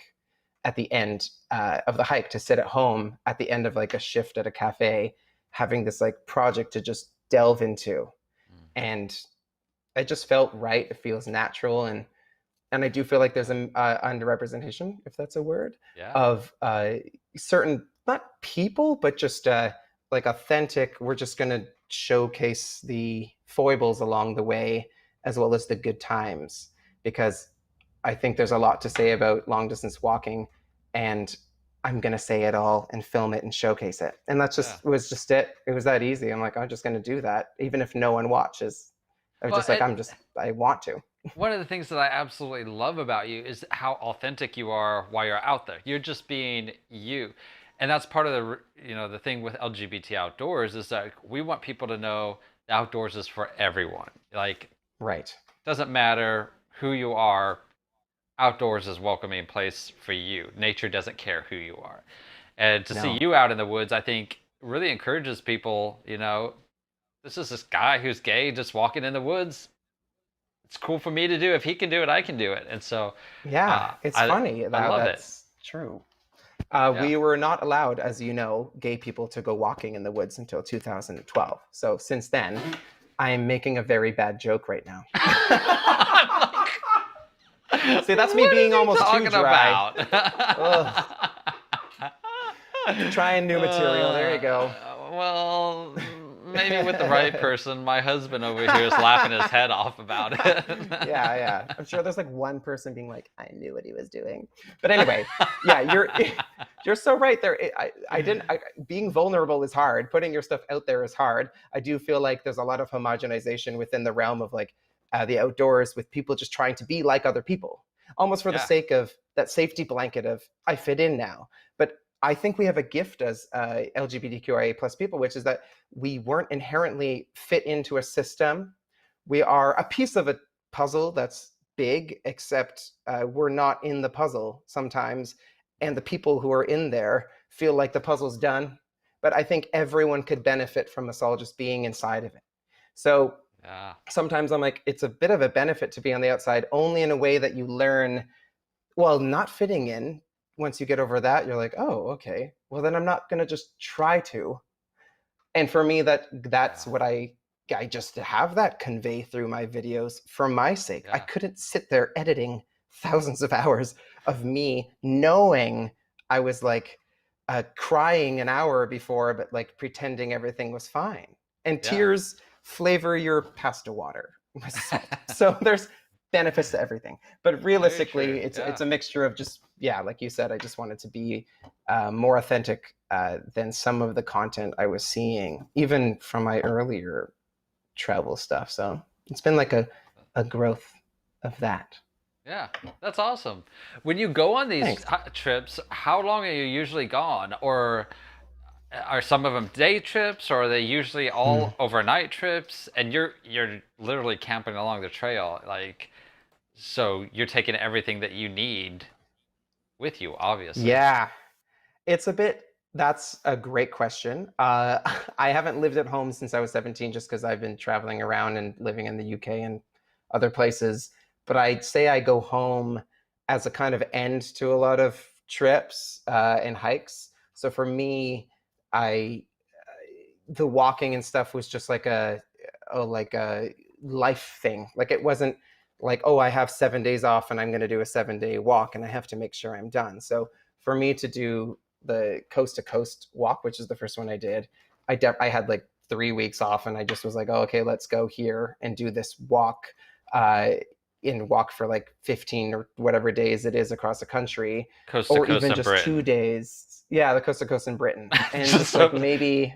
at the end of the hike, to sit at home at the end of like a shift at a cafe, having this like project to just delve into. And it just felt right. It feels natural. And I do feel like there's an underrepresentation, if that's a word, of certain, not people, but just like authentic. We're just going to showcase the foibles along the way as well as the good times, because I think there's a lot to say about long distance walking, and I'm going to say it all and film it and showcase it. And that's just was just it. It was that easy. I'm like, I'm just going to do that, even if no one watches. I was just like, I want to. One of the things that I absolutely love about you is how authentic you are while you're out there. You're just being you. And that's part of the thing with LGBT Outdoors is that we want people to know the outdoors is for everyone. Like, right. Doesn't matter who you are, outdoors is a welcoming place for you. Nature doesn't care who you are. And to see you out in the woods, I think really encourages people, this is this guy who's gay just walking in the woods. It's cool for me to do. If he can do it, I can do it. And so, it's funny. I love that's true. We were not allowed, as you know, gay people to go walking in the woods until 2012. So since then, I am making a very bad joke right now. See, that's me being almost too dry. Trying new material. There you go. Well, maybe with the right person. My husband over here is laughing his head off about it. Yeah. I'm sure there's like one person being like, I knew what he was doing. But anyway, you're so right there. Being vulnerable is hard. Putting your stuff out there is hard. I do feel like there's a lot of homogenization within the realm of like the outdoors, with people just trying to be like other people, almost for the sake of that safety blanket of I fit in now. But I think we have a gift as LGBTQIA plus people, which is that we weren't inherently fit into a system. We are a piece of a puzzle that's big, except we're not in the puzzle sometimes. And the people who are in there feel like the puzzle's done. but I think everyone could benefit from us all just being inside of it. So Yeah. sometimes I'm like, it's a bit of a benefit to be on the outside, only in a way that you learn, well, not fitting in. Once you get over that, you're like, oh, okay, well, then I'm not going to just try to. And for me, that's Yeah. what I just have that convey through my videos for my sake. I Yeah. couldn't sit there editing thousands of hours of me knowing I was like crying an hour before, but like pretending everything was fine. And Yeah. tears flavor your pasta water with salt. So there's benefits to everything. But realistically, true. it's a mixture of just, yeah, like you said, I just wanted to be more authentic than some of the content I was seeing, even from my earlier travel stuff. So it's been like a growth of that. Yeah, that's awesome. When you go on these Thanks. trips, how long are you usually gone? Or are some of them day trips, or are they usually all overnight trips? And you're literally camping along the trail, like, so you're taking everything that you need with you, obviously. Yeah, it's a bit, that's a great question. I haven't lived at home since I was 17, just because I've been traveling around and living in the UK and other places. But I'd say I go home as a kind of end to a lot of trips and hikes. So for me, I the walking and stuff was just like a life thing. Like it wasn't like, oh, I have 7 days off and I'm going to do a 7 day walk and I have to make sure I'm done. So for me to do the coast to coast walk, which is the first one I did, I had like 3 weeks off and I just was like, oh, okay, let's go here and do this walk walk for like 15 or whatever days it is across the country, Coast to or coast even in just Britain. 2 days. Yeah, the coast to coast in Britain. And Just just like so- maybe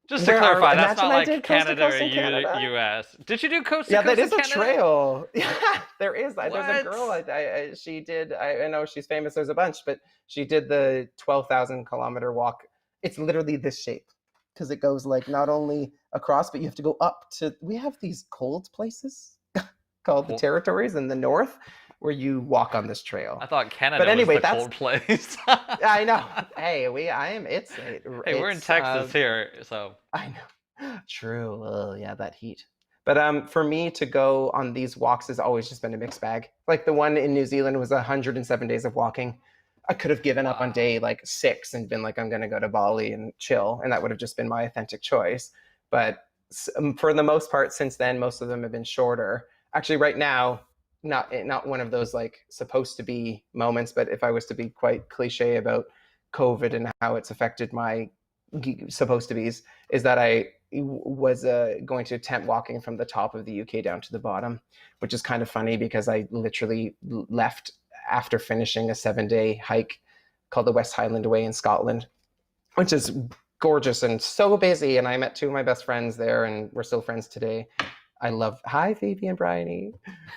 Just to there are, clarify, that's imagine not I like did coast to Canada or coast in Canada. US. Did you do coast to Yeah, coast that in is a Canada? trail. Yeah, there is. There's a What? girl. She did. I know she's famous. There's a bunch, but she did the 12,000 kilometer walk. It's literally this shape because it goes like not only across, but you have to go up to. We have these cold places called the Cool. territories in the north where you walk on this trail. I thought Canada But anyway, was the that's. cold place. I know. Hey, it's. Hey, we're in Texas here, so. I know. True. Oh, yeah, that heat. But for me to go on these walks has always just been a mixed bag. Like the one in New Zealand was 107 days of walking. I could have given up on day like 6 and been like, I'm going to go to Bali and chill. And that would have just been my authentic choice. But for the most part, since then, most of them have been shorter. Actually, right now, not one of those like supposed to be moments, but if I was to be quite cliche about COVID and how it's affected my supposed to be's, is that I was going to attempt walking from the top of the UK down to the bottom, which is kind of funny because I literally left after finishing a 7-day hike called the West Highland Way in Scotland, which is gorgeous and so busy. And I met 2 of my best friends there and we're still friends today. I love, hi, Phoebe and Bryony.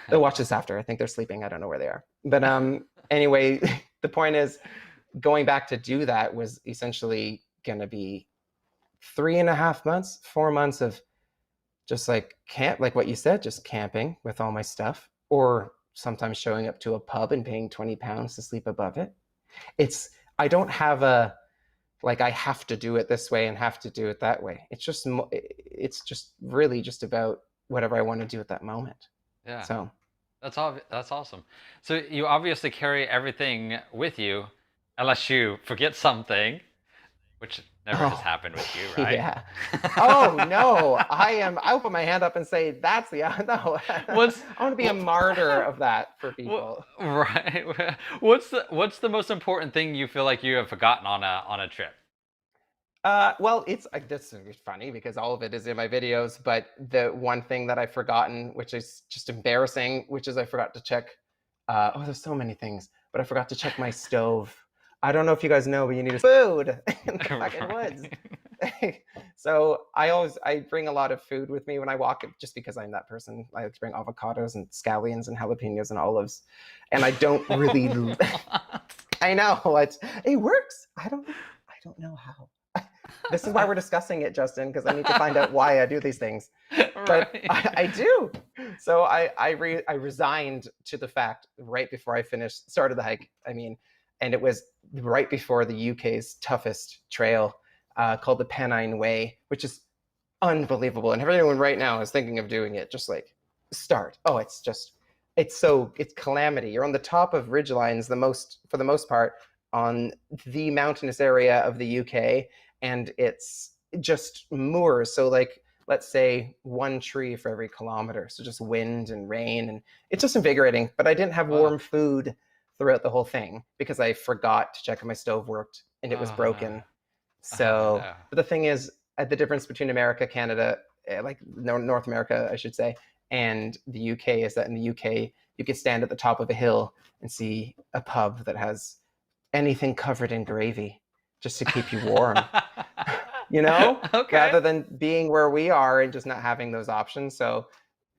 They'll watch this after. I think they're sleeping. I don't know where they are. But anyway, the point is going back to do that was essentially going to be 3.5 months, 4 months of just like camp, like what you said, just camping with all my stuff, or sometimes showing up to a pub and paying £20 to sleep above it. I don't have a, like, I have to do it this way and have to do it that way. It's just really just about whatever I want to do at that moment. Yeah. So that's awesome. So you obviously carry everything with you, unless you forget something, which never has happened with you, right? Yeah. Oh no, I'll put my hand up and say that's the no. I want to be a martyr of that for people. Right. What's the most important thing you feel like you have forgotten on a trip? Well, it's this is funny because all of it is in my videos, but the one thing that I've forgotten, which is just embarrassing, which is I forgot to check. There's so many things, but I forgot to check my stove. I don't know if you guys know, but you need a food in the fucking woods. So I bring a lot of food with me when I walk, just because I'm that person. I like to bring avocados and scallions and jalapenos and olives, and I don't really. I know it works. I don't know how. This is why we're discussing it, Justin, because I need to find out why I do these things. But Right. I do. So I resigned to the fact right before I started the hike. I mean, and it was right before the UK's toughest trail. called the Pennine Way, which is unbelievable. And if anyone right now is thinking of doing it, just like start. Oh, it's calamity. You're on the top of ridgelines for the most part on the mountainous area of the UK, and it's just moors. So like, let's say one tree for every kilometer. So just wind and rain, and it's just invigorating. But I didn't have Wow. warm food throughout the whole thing because I forgot to check if my stove worked and it was Oh, broken. no. So, No. but the thing is, the difference between America, Canada, like North America, I should say, and the UK is that in the UK, you can stand at the top of a hill and see a pub that has anything covered in gravy just to keep you warm. You know, Okay. rather than being where we are and just not having those options. So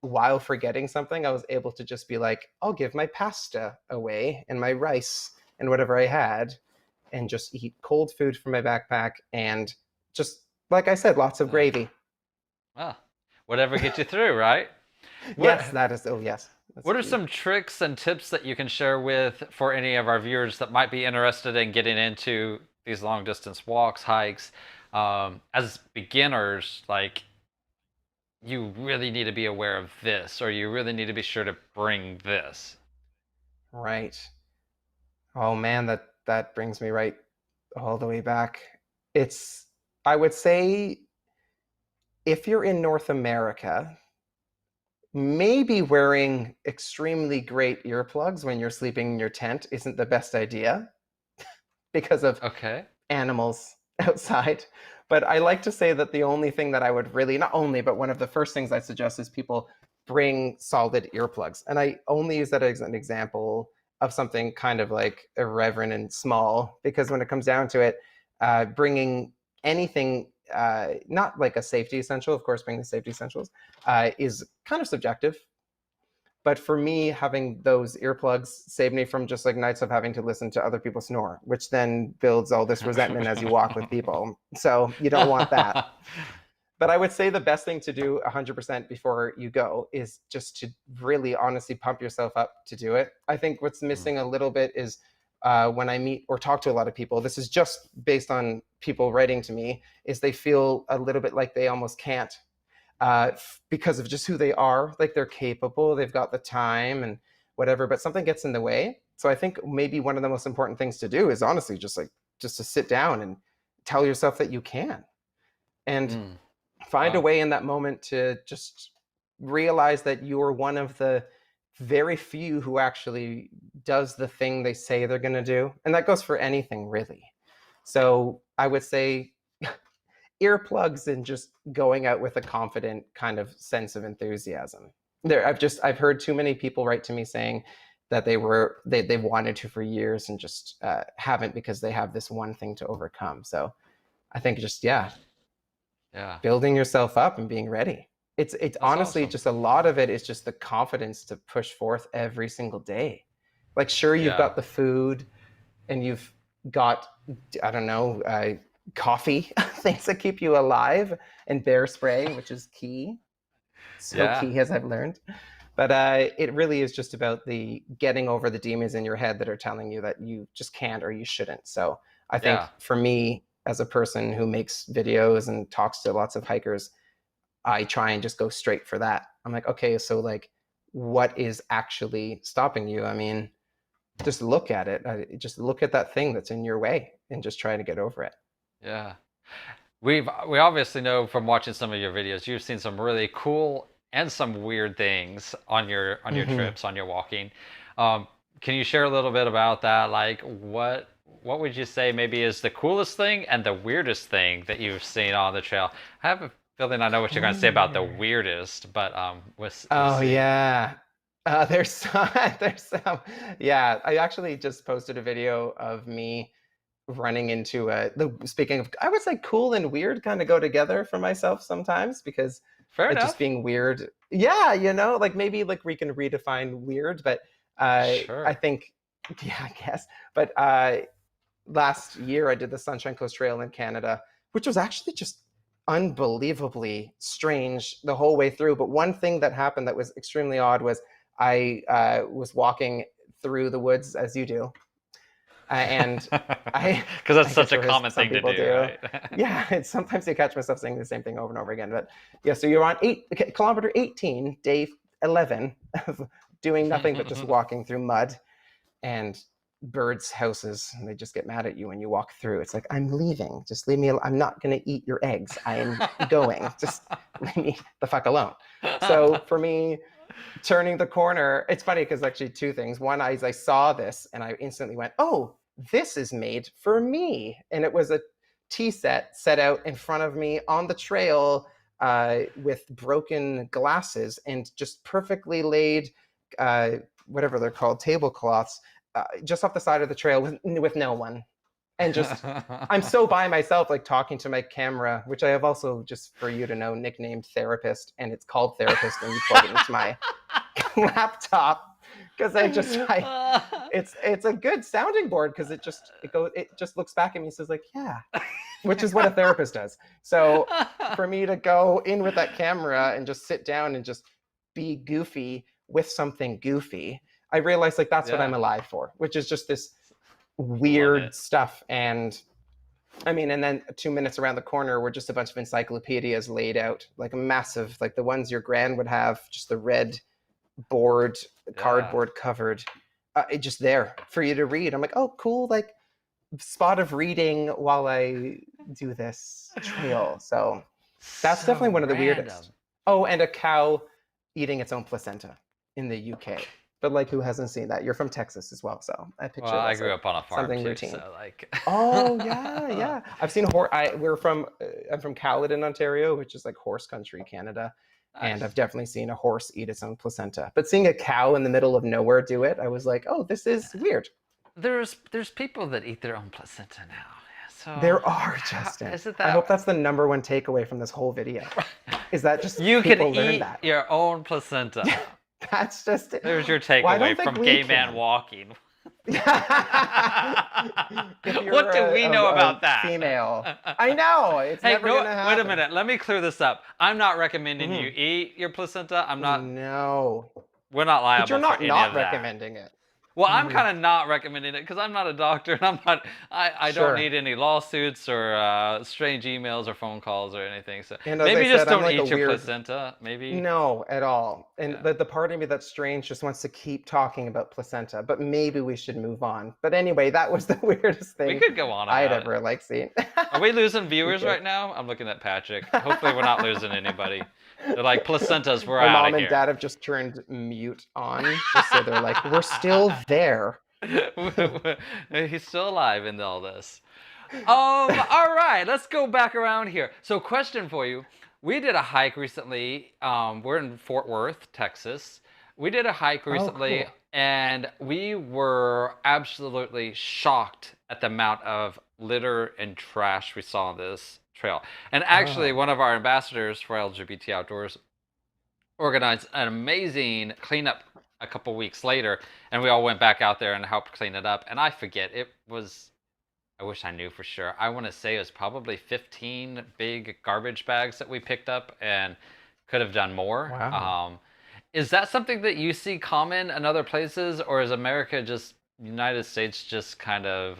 while forgetting something, I was able to just be like, I'll give my pasta away and my rice and whatever I had and just eat cold food from my backpack and just, like I said, lots of gravy. Well, whatever gets you through, right? Yes, that is, oh yes. What are some tricks and tips that you can share with for any of our viewers that might be interested in getting into these long distance walks, hikes? As beginners, like, you really need to be aware of this, or you really need to be sure to bring this. Right. Oh man, that brings me right all the way back. It's, I would say, if you're in North America, maybe wearing extremely great earplugs when you're sleeping in your tent isn't the best idea because of Okay. animals outside. But I like to say that the only thing that I would really, not only, but one of the first things I suggest is people bring solid earplugs. And I only use that as an example of something kind of like irreverent and small, because when it comes down to it, bringing anything, not like a safety essential, of course, bringing the safety essentials, is kind of subjective. But for me, having those earplugs saved me from just like nights of having to listen to other people snore, which then builds all this resentment as you walk with people. So you don't want that. But I would say the best thing to do 100% before you go is just to really honestly pump yourself up to do it. I think what's missing a little bit is when I meet or talk to a lot of people, this is just based on people writing to me, is they feel a little bit like they almost can't. Because of just who they are, like they're capable, they've got the time and whatever, but something gets in the way. So I think maybe one of the most important things to do is honestly just to sit down and tell yourself that you can, and find a way in that moment to just realize that you're one of the very few who actually does the thing they say they're going to do. And that goes for anything really. So I would say earplugs and just going out with a confident kind of sense of enthusiasm. I've heard too many people write to me saying that they wanted to for years and just haven't because they have this one thing to overcome. So I think just building yourself up and being ready. It's honestly awesome. just a lot of it is just the confidence to push forth every single day. Like sure, you've got the food and you've got, I don't know, coffee, things that keep you alive, and bear spray, which is key. Key, as I've learned. But it really is just about the getting over the demons in your head that are telling you that you just can't or you shouldn't. So I think for me, as a person who makes videos and talks to lots of hikers, I try and just go straight for that. I'm like, okay, so like, what is actually stopping you? I mean, just look at it. Just look at that thing that's in your way and just try to get over it. Yeah. We obviously know from watching some of your videos, you've seen some really cool and some weird things on your trips, on your walking. Can you share a little bit about that? Like what would you say maybe is the coolest thing and the weirdest thing that you've seen on the trail? I have a feeling I know what you're going to say about the weirdest, but we'll see. Yeah. There's some, yeah. I actually just posted a video of me running into speaking of, I would say cool and weird kind of go together for myself sometimes, because just being weird, like maybe like we can redefine weird, but I think, I guess, but last year I did the Sunshine Coast Trail in Canada, which was actually just unbelievably strange the whole way through. But one thing that happened that was extremely odd was I was walking through the woods, as you do, And I, Because that's I such guess a for common some thing to people do, right? Yeah, sometimes I catch myself saying the same thing over and over again. But yeah, so you're on kilometer 18, day 11 of doing nothing but just walking through mud and birds' houses, and they just get mad at you when you walk through. It's like, I'm leaving. Just leave me alone. I'm not going to eat your eggs. I am going. Just leave me the fuck alone. So for me, turning the corner, it's funny because actually two things. One, I saw this and I instantly went, oh, this is made for me. And it was a tea set out in front of me on the trail with broken glasses and just perfectly laid, whatever they're called, tablecloths, just off the side of the trail with no one. And just, I'm so by myself, like talking to my camera, which I have also, just for you to know, nicknamed Therapist, and it's called Therapist when you plug it into my laptop, because it's a good sounding board because it just looks back at me and says like, yeah, which is what a therapist does. So for me to go in with that camera and just sit down and just be goofy with something goofy, I realized like that's what I'm alive for, which is just this weird stuff. And I mean, and then 2 minutes around the corner were just a bunch of encyclopedias laid out, like a massive, like the ones your gran would have, just the red board, cardboard covered, just there for you to read. I'm like, oh, cool, like spot of reading while I do this trail. So that's definitely one of the weirdest. Oh, and a cow eating its own placenta in the UK. But like, who hasn't seen that? You're from Texas as well, so I picture. Well, I grew up on a farm something too, routine. so like. Oh yeah. I've seen I'm from KLUDAHK, Ontario, which is like horse country, Canada. Nice. And I've definitely seen a horse eat its own placenta. But seeing a cow in the middle of nowhere do it, I was like, oh, this is weird. There's people that eat their own placenta now. So there are, Justin. I hope that's the number one takeaway from this whole video. Is that just you people can learn eat that. Your own placenta. That's just it. There's your takeaway from Gay Man Walking. What do we know about that? Female. I know. It's never going to happen. Wait a minute. Let me clear this up. I'm not recommending you eat your placenta. I'm not. No. We're not liable but you're for any not of that. recommending it. Well, I'm kind of not recommending it because I'm not a doctor and I don't need any lawsuits or strange emails or phone calls or anything. So maybe just don't eat your placenta. Maybe. No, at all. And the part of me that's strange just wants to keep talking about placenta, but maybe we should move on. But anyway, that was the weirdest thing we could go on I'd ever seen. Are we losing viewers right now? I'm looking at Patrick. Hopefully we're not losing anybody. They're like, placentas, we're out of here. My mom and dad have just turned mute on, just so they're like, we're still there. He's still alive in all this. All right, let's go back around here. So question for you. We did a hike recently. We're in Fort Worth, Texas. We did a hike recently, and we were absolutely shocked at the amount of litter and trash we saw on this trail. And actually, one of our ambassadors for LGBT Outdoors organized an amazing cleanup a couple weeks later, and we all went back out there and helped clean it up. And I forget, it was, I wish I knew for sure. I want to say it was probably 15 big garbage bags that we picked up and could have done more. Wow. Is that something that you see common in other places, or is America United States just kind of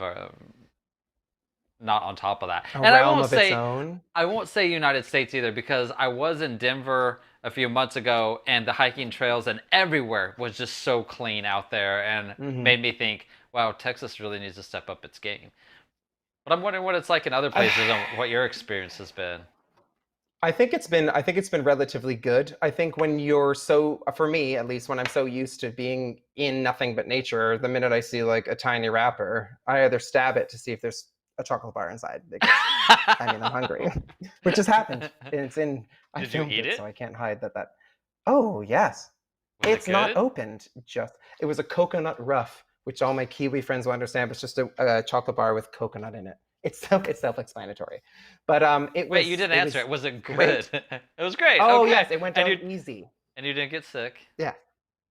not on top of that? And I won't say United States either, because I was in Denver a few months ago and the hiking trails and everywhere was just so clean out there and made me think, wow, Texas really needs to step up its game. But I'm wondering what it's like in other places and what your experience has been. I think it's been relatively good. I think when you're for me at least, when I'm so used to being in nothing but nature, the minute I see like a tiny wrapper, I either stab it to see if there's a chocolate bar inside, because I mean, I'm hungry, which has happened. And it's in. I filmed it, so I can't hide that. Oh yes, it's not opened. It was a coconut rough, which all my Kiwi friends will understand. But it's just a chocolate bar with coconut in it. It's self-explanatory. But it was. Wait, you didn't answer it. Was it good? It was great. Oh okay. yes, it went down easy. And you didn't get sick. Yeah.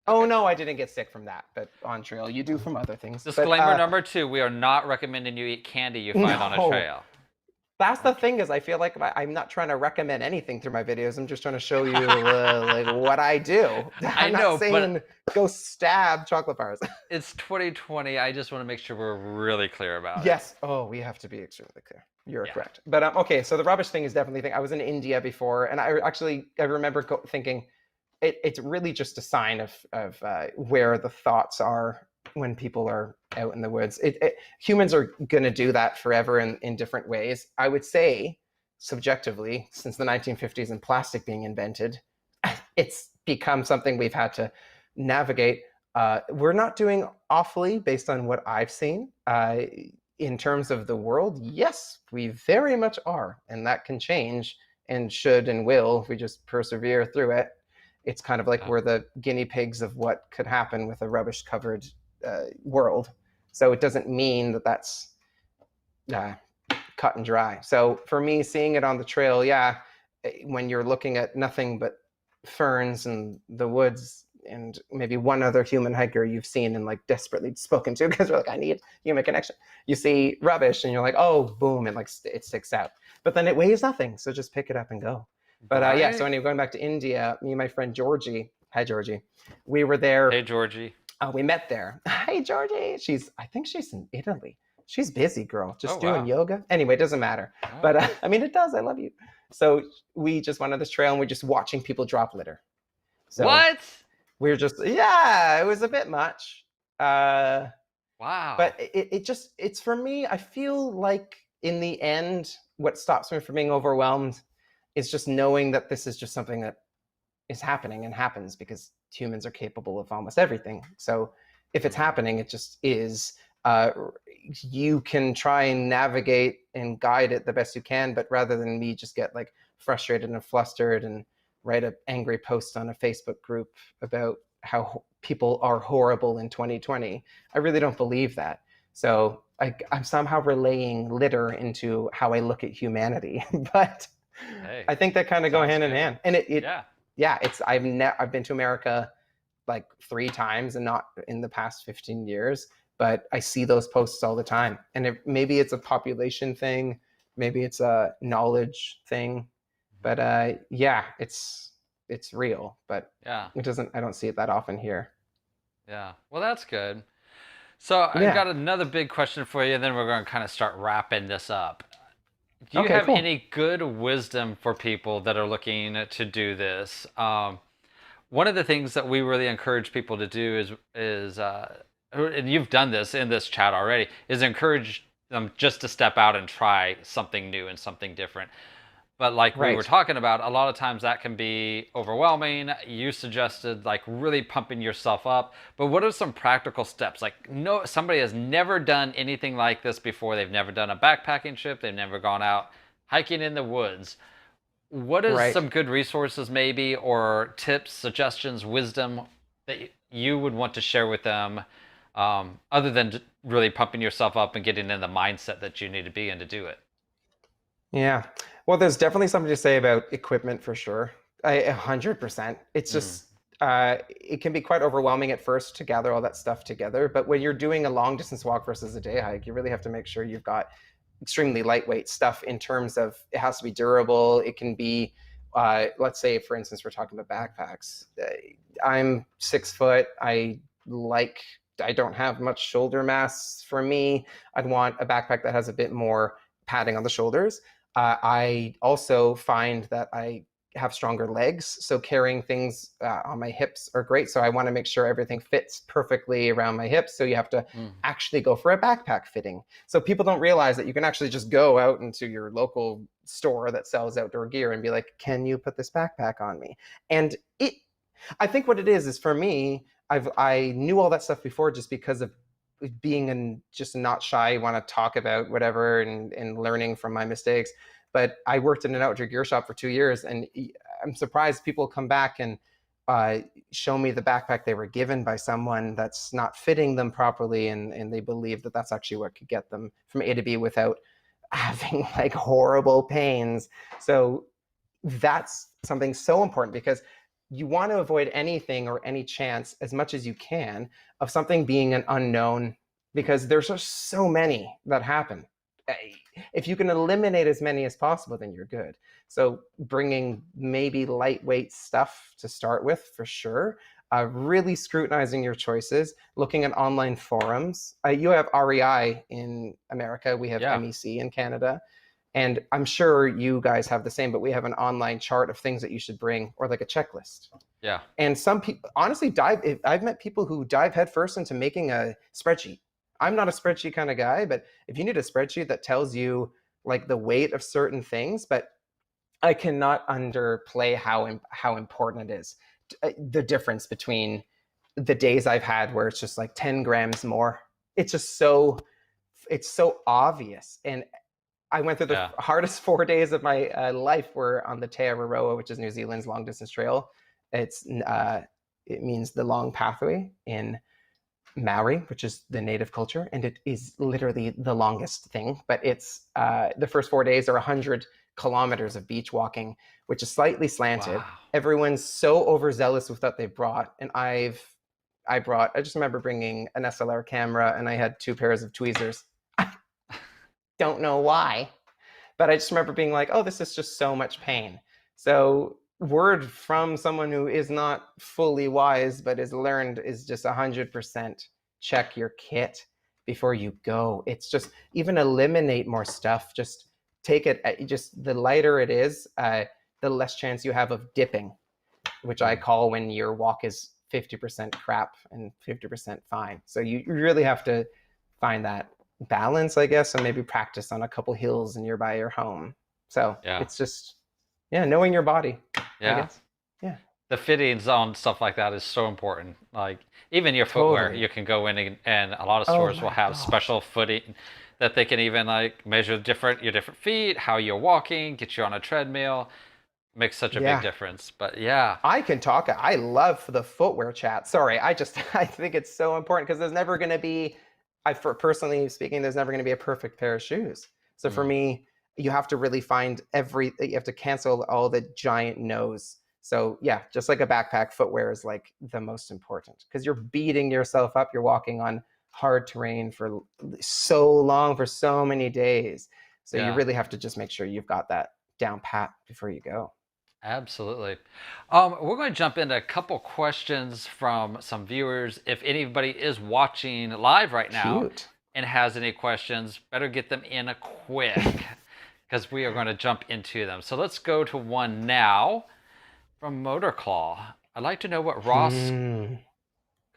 Oh no, I didn't get sick from that, but on trail you do from other things. Disclaimer number 2: we are not recommending you eat candy you find on a trail. That's the thing is I feel like I'm not trying to recommend anything through my videos. I'm just trying to show you like what I do. I I'm know, not but saying go stab chocolate bars. it's 2020. I just want to make sure we're really clear about it. Yes. Oh, we have to be extremely clear. You're Yeah. correct. But okay, so the rubbish thing is definitely a thing. I was in India before, and I remember thinking it's really just a sign of where the thoughts are when people are out in the woods. Humans are going to do that forever in different ways. I would say, subjectively, since the 1950s and plastic being invented, it's become something we've had to navigate. We're not doing awfully based on what I've seen. In terms of the world, yes, we very much are. And that can change and should and will if we just persevere through it. It's kind of like we're the guinea pigs of what could happen with a rubbish covered world. So it doesn't mean that that's cut and dry. So for me, seeing it on the trail, yeah, when you're looking at nothing but ferns and the woods and maybe one other human hiker you've seen and like desperately spoken to because you're like, I need human connection. You see rubbish and you're like, oh, boom, and like it sticks out. But then it weighs nothing, so just pick it up and go. But yeah, so anyway, going back to India, me and my friend Georgie, hi Georgie, we were there. Hey Georgie. We met there. Hey Georgie, I think she's in Italy. She's busy, girl, just doing yoga. Anyway, it doesn't matter. But I mean, it does. I love you. So we just went on this trail and we're just watching people drop litter. So what? We were just, yeah, it was a bit much. Wow. But it's for me, I feel like in the end, what stops me from being overwhelmed is just knowing that this is just something that is happening and happens because humans are capable of almost everything. So if it's happening, it just is. You can try and navigate and guide it the best you can, but rather than me just get like frustrated and flustered and write an angry post on a Facebook group about how people are horrible in 2020, I really don't believe that. So I'm somehow relaying litter into how I look at humanity, but hey, I think they kind of go hand in hand. And I've been to America like 3 times and not in the past 15 years, but I see those posts all the time. And maybe it's a population thing, maybe it's a knowledge thing, but yeah, it's real, but I don't see it that often here. Yeah, well, that's good. So I've got another big question for you, and then we're going to kind of start wrapping this up. Do you have any good wisdom for people that are looking to do this? One of the things that we really encourage people to do is and you've done this in this chat already, is encourage them just to step out and try something new and something different. But like we were talking about, a lot of times that can be overwhelming. You suggested like really pumping yourself up. But what are some practical steps? Like somebody has never done anything like this before. They've never done a backpacking trip. They've never gone out hiking in the woods. What is some good resources maybe, or tips, suggestions, wisdom that you would want to share with them, other than really pumping yourself up and getting in the mindset that you need to be in to do it? Yeah. Well, there's definitely something to say about equipment for sure. 100%. It's just, it can be quite overwhelming at first to gather all that stuff together. But when you're doing a long distance walk versus a day hike, you really have to make sure you've got extremely lightweight stuff in terms of it has to be durable. It can be, let's say, for instance, we're talking about backpacks. I'm 6 foot. I don't have much shoulder mass. For me, I'd want a backpack that has a bit more padding on the shoulders. I also find that I have stronger legs, so carrying things on my hips are great. So I want to make sure everything fits perfectly around my hips. So you have to actually go for a backpack fitting. So people don't realize that you can actually just go out into your local store that sells outdoor gear and be like, can you put this backpack on me? And I think what it is for me, I knew all that stuff before just because of being just not shy, want to talk about whatever and learning from my mistakes. But I worked in an outdoor gear shop for 2 years, and I'm surprised people come back and show me the backpack they were given by someone that's not fitting them properly, and they believe that that's actually what could get them from A to B without having like horrible pains. So that's something so important, because you want to avoid anything or any chance as much as you can of something being an unknown, because there's just so many that happen. if you can eliminate as many as possible, then you're good. So bringing maybe lightweight stuff to start with, for sure. Really scrutinizing your choices, looking at online forums. You have REI in America, we have MEC in Canada, and I'm sure you guys have the same, but we have an online chart of things that you should bring, or like a checklist. Yeah. And some people, honestly, I've met people who dive headfirst into making a spreadsheet. I'm not a spreadsheet kind of guy, but if you need a spreadsheet that tells you like the weight of certain things, but I cannot underplay how important it is. The difference between the days I've had where it's just like 10 grams more. It's just it's so obvious. And I went through the hardest 4 days of my life were on the Te Araroa, which is New Zealand's long distance trail. It means the long pathway in Maori, which is the native culture, and it is literally the longest thing. But it's the first 4 days are 100 kilometers of beach walking, which is slightly slanted. Wow. Everyone's so overzealous with what they brought, and I just remember bringing an SLR camera, and I had 2 pairs of tweezers. I don't know why, but I just remember being like, oh, this is just so much pain. So word from someone who is not fully wise but is learned is just 100% check your kit before you go. It's just, even eliminate more stuff. Just take it, just the lighter it is, the less chance you have of dipping, which I call when your walk is 50% crap and 50% fine. So you really have to find that balance, I guess, and maybe practice on a couple hills nearby your home. So it's just, knowing your body. I guess. Yeah. The fittings on stuff like that is so important. Like even your footwear, you can go in and a lot of stores will have special footing that they can even like measure your different feet, how you're walking, get you on a treadmill. Makes such a big difference. But I can talk. I love the footwear chat. Sorry, I think it's so important because there's never going to be, for personally speaking, there's never going to be a perfect pair of shoes. So for me, you have to really find you have to cancel all the giant no's. So yeah, just like a backpack, footwear is like the most important because you're beating yourself up. You're walking on hard terrain for so long, for so many days. So you really have to just make sure you've got that down pat before you go. Absolutely. We're going to jump into a couple questions from some viewers. If anybody is watching live right now and has any questions, better get them in quick because we are going to jump into them. So let's go to one now from Motorclaw. I'd like to know what Ross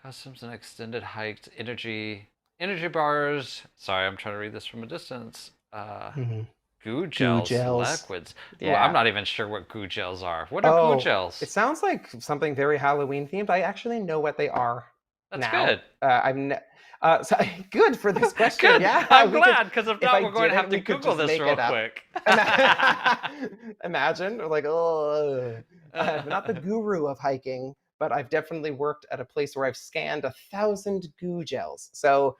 Customs and Extended Hikes energy bars. Sorry, I'm trying to read this from a distance. Goo gels, liquids. Yeah. Ooh, I'm not even sure what goo gels are. What are goo gels? It sounds like something very Halloween themed. I actually know what they are. That's good. So, good for this question. Good. Yeah, I'm glad because if not, we're going to have to Google this real quick. Imagine, like, I'm not the guru of hiking, but I've definitely worked at a place where I've scanned 1,000 goo gels. So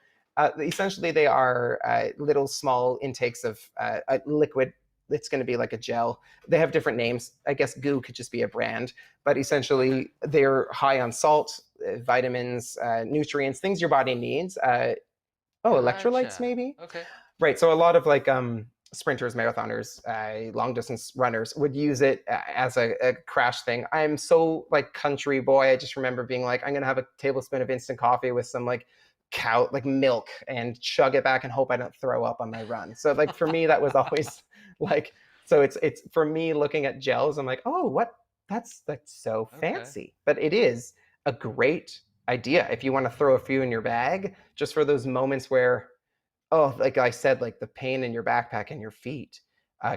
essentially, they are little small intakes of a liquid. It's going to be like a gel. They have different names. I guess goo could just be a brand, but essentially they're high on salt, vitamins, nutrients, things your body needs. Electrolytes maybe? Okay. Right. So a lot of like sprinters, marathoners, long distance runners would use it as a crash thing. I'm so like country boy. I just remember being like, I'm going to have a tablespoon of instant coffee with some like milk and chug it back and hope I don't throw up on my run. So like for me, that was always like, so it's for me looking at gels, I'm like, oh, what? That's so fancy. But it is a great idea if you want to throw a few in your bag just for those moments where, like I said, like the pain in your backpack and your feet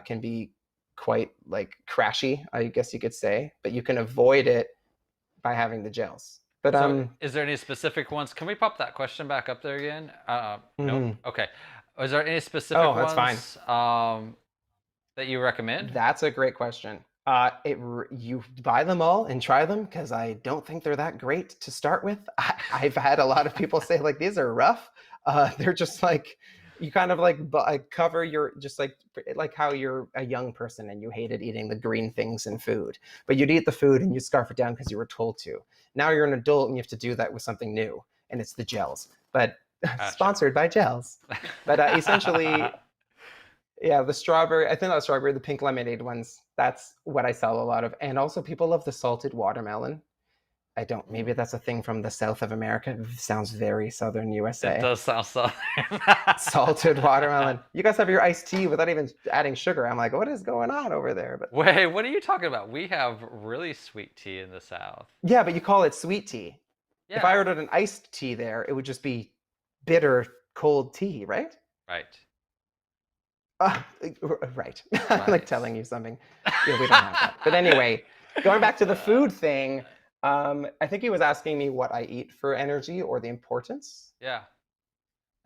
can be quite like crashy, I guess you could say, but you can avoid it by having the gels. But so is there any specific ones? Can we pop that question back up there again? No. Okay. Is there any specific ones that you recommend? That's a great question. You buy them all and try them because I don't think they're that great to start with. I've had a lot of people say like these are rough. They're just like you kind of like cover your just like how you're a young person and you hated eating the green things in food, but you'd eat the food and you scarf it down because you were told to. Now you're an adult and you have to do that with something new, and it's the gels. But sponsored by gels. But essentially, Yeah, the strawberry. I think that strawberry, the pink lemonade ones. That's what I sell a lot of. And also, people love the salted watermelon. I don't. Maybe Mm. that's a thing from the South of America. It sounds very Southern It USA. does sound so. Salted watermelon. You guys have your iced tea without even adding sugar. I'm like, what is going on over there? But Wait, what are you talking about? We have really sweet tea in the South. yeah, but you call it sweet tea. If I Yeah, ordered an iced tea there, it would just be bitter cold tea, right? right. Right. I'm like Right. telling you something. Yeah, we don't have that. But anyway, going back to the food thing, I think he was asking me what I eat for energy or the importance. Yeah.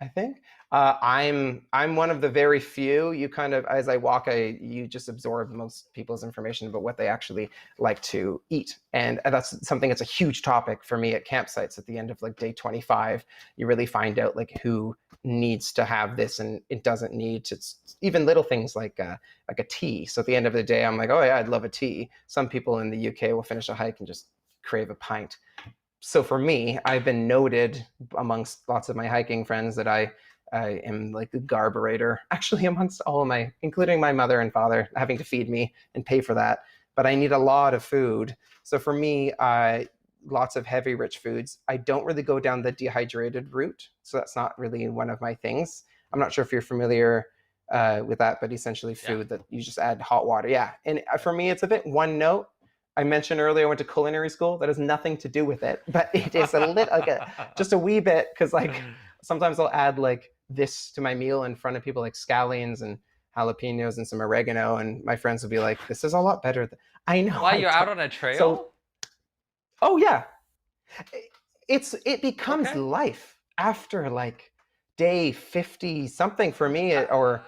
I think I'm one of the very few. You kind of, as I walk, you just absorb most people's information about what they actually like to eat, and that's something that's a huge topic for me at campsites. At the end of like day 25, you really find out like who needs to have this and it doesn't need to. Even little things like a tea. So at the end of the day, I'm like, oh yeah, I'd love a tea. Some people in the UK will finish a hike and just crave a pint. So for me, I've been noted amongst lots of my hiking friends that I am like the garburator, actually amongst all of my, including my mother and father, having to feed me and pay for that. But I need a lot of food. So for me, lots of heavy, rich foods. I don't really go down the dehydrated route. So that's not really one of my things. I'm not sure if you're familiar with that, but essentially food that you just add hot water. Yeah. And for me, it's a bit one note. I mentioned earlier I went to culinary school. That has nothing to do with it, but it is a little like just a wee bit, because like sometimes I'll add like this to my meal in front of people, like scallions and jalapenos and some oregano, and my friends will be like, "This is a lot better." I know. While you're out on a trail? So, oh yeah, it becomes Okay. life after like day 50 something for me, or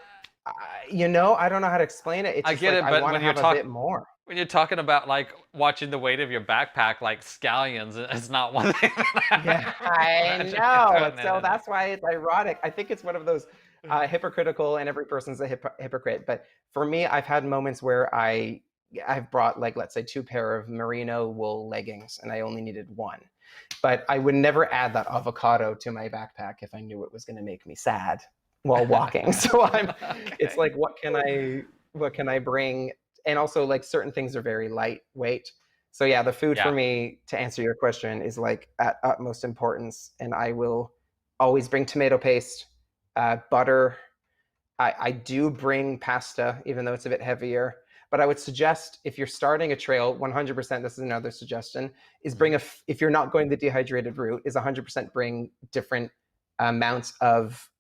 you know, I don't know how to explain it. It's I just get like it, I but want to when you're have a bit more. when you're talking about like watching the weight of your backpack, like scallions, it's not one thing that Yeah, I I imagine you know. throwing that So in there. that's why it's ironic. I think it's one of those hypocritical, and every person's a hypocrite. But for me, I've had moments where I've brought like, let's say, 2 pair of merino wool leggings, and I only needed one. But I would never add that avocado to my backpack if I knew it was going to make me sad while walking. So it's Okay. like, what can I bring? And also like certain things are very lightweight. So yeah, the food for Yeah. me, to answer your question, is like at utmost importance. And I will always bring tomato paste, butter. I do bring pasta, even though it's a bit heavier. But I would suggest, if you're starting a trail, 100%, this is another suggestion, is bring if you're not going the dehydrated route, is 100% bring different amounts of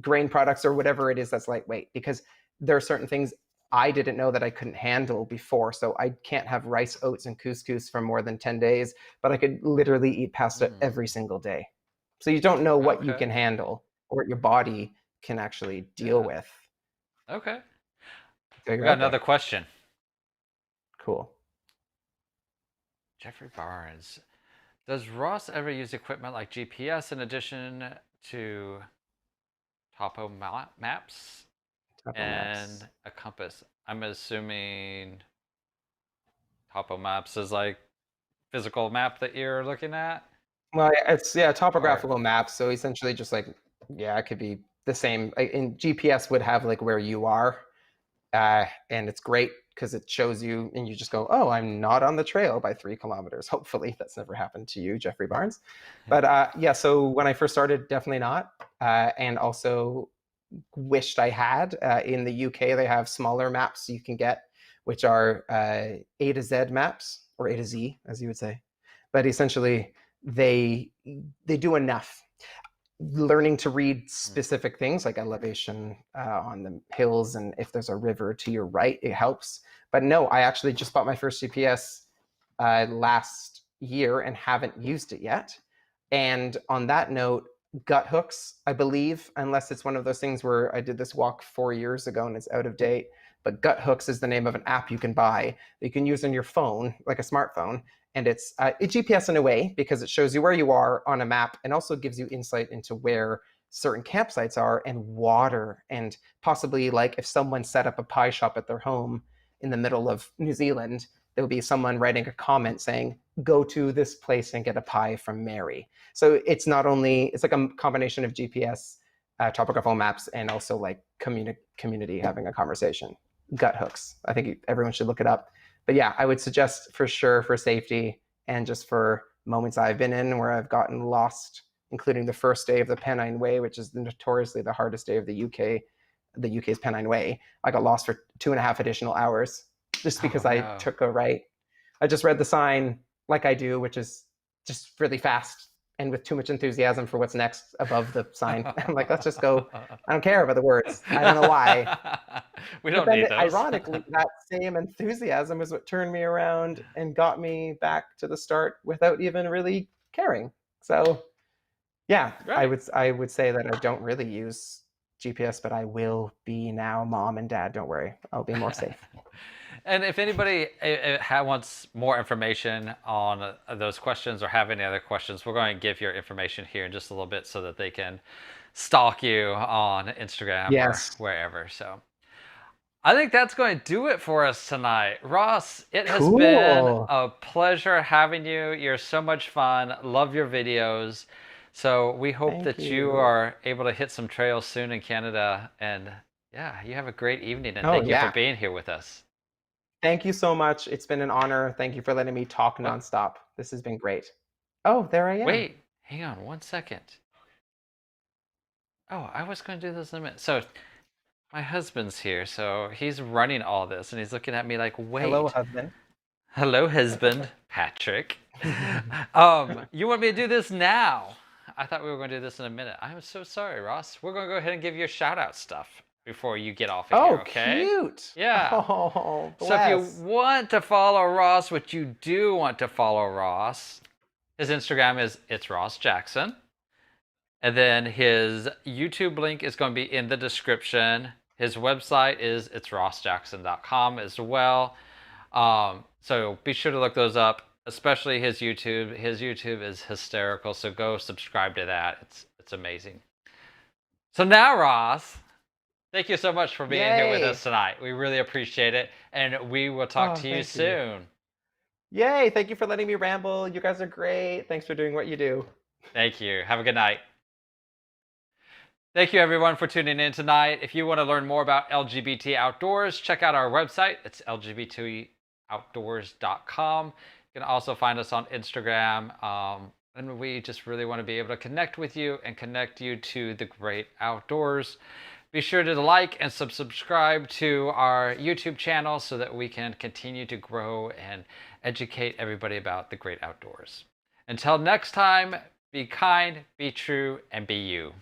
grain products or whatever it is that's lightweight, because there are certain things I didn't know that I couldn't handle before. So I can't have rice, oats, and couscous for more than 10 days, but I could literally eat pasta every single day. So you don't know what you Okay. can handle or what your body can actually deal Yeah. with. Okay. So We you're got out there. another question. Cool. Jeffrey Barnes. Does Ross ever use equipment like GPS in addition to topo maps Topo and maps. a compass? I'm assuming topo maps is like physical map that you're looking at? Well, it's Or topographical maps. So essentially, just like, it could be the same. In GPS would have like where you are, and it's great because it shows you, and you just go, oh, I'm not on the trail by 3 kilometers. Hopefully, that's never happened to you, Jeffrey Barnes. But yeah, so when I first started, definitely not, and also wished I had. In the UK, they have smaller maps you can get, which are A to Z maps, or A to Z, as you would say. But essentially, they do enough. Learning to read specific things like elevation on the hills, and if there's a river to your right, it helps. But no, I actually just bought my first GPS last year and haven't used it yet. And on that note, gut hooks, I believe, unless it's one of those things where I did this walk 4 years ago and it's out of date, but gut hooks is the name of an app you can buy that you can use on your phone, like a smartphone. And it's GPS in a way, because it shows you where you are on a map and also gives you insight into where certain campsites are, and water, and possibly like if someone set up a pie shop at their home in the middle of New Zealand, there will be someone writing a comment saying, go to this place and get a pie from Mary. So it's not only, it's like a combination of GPS topographical maps, and also like community having a conversation. Gut hooks. I think everyone should look it up. But yeah, I would suggest for sure for safety and just for moments I've been in where I've gotten lost, including the first day of the Pennine Way, which is notoriously the hardest day of the UK's Pennine Way. I got lost for 2.5 additional hours just because I took a right. I just read the sign like I do, which is just really fast and with too much enthusiasm for what's next above the sign. I'm like, let's just go. I don't care about the words. I don't know why. We don't need those. Ironically, that same enthusiasm is what turned me around and got me back to the start without even really caring. So yeah, Right. I would say that I don't really use GPS, but I will be now. Mom and Dad, don't worry. I'll be more safe. And if anybody wants more information on those questions or have any other questions, we're going to give your information here in just a little bit so that they can stalk you on Instagram Yes. or wherever. So I think that's going to do it for us tonight. Ross, it has Cool. been a pleasure having you. You're so much fun. Love your videos. So we hope Thank that you you. are able to hit some trails soon in Canada. And yeah, you have a great evening. And Oh, thank you yeah. for being here with us. Thank you so much. It's been an honor. Thank you for letting me talk nonstop. This has been great. Oh, there I am. Wait, hang on 1 second. Oh, I was going to do this in a minute. So my husband's here, so he's running all this, and he's looking at me like, wait. Hello, husband. Hello, husband, Patrick. You want me to do this now? I thought we were going to do this in a minute. I'm so sorry, Ross. We're going to go ahead and give you a shout-out stuff before you get off of here, okay? Cute. Yeah. Oh, so if you want to follow Ross, what you do want to follow Ross, his Instagram is It's Ross Jackson. And then his YouTube link is going to be in the description. His website is itsrossjackson.com as well. So be sure to look those up, especially his YouTube. His YouTube is hysterical, so go subscribe to that. It's amazing. So now, Ross, thank you so much for being here with us tonight. We really appreciate it, and we will talk to you soon. Yay, thank you for letting me ramble. You guys are great. Thanks for doing what you do. Thank you. Have a good night. Thank you, everyone, for tuning in tonight. If you want to learn more about LGBT Outdoors, check out our website. It's lgbtoutdoors.com. You can also find us on Instagram. And we just really want to be able to connect with you and connect you to the great outdoors. Be sure to like and subscribe to our YouTube channel so that we can continue to grow and educate everybody about the great outdoors. Until next time, be kind, be true, and be you.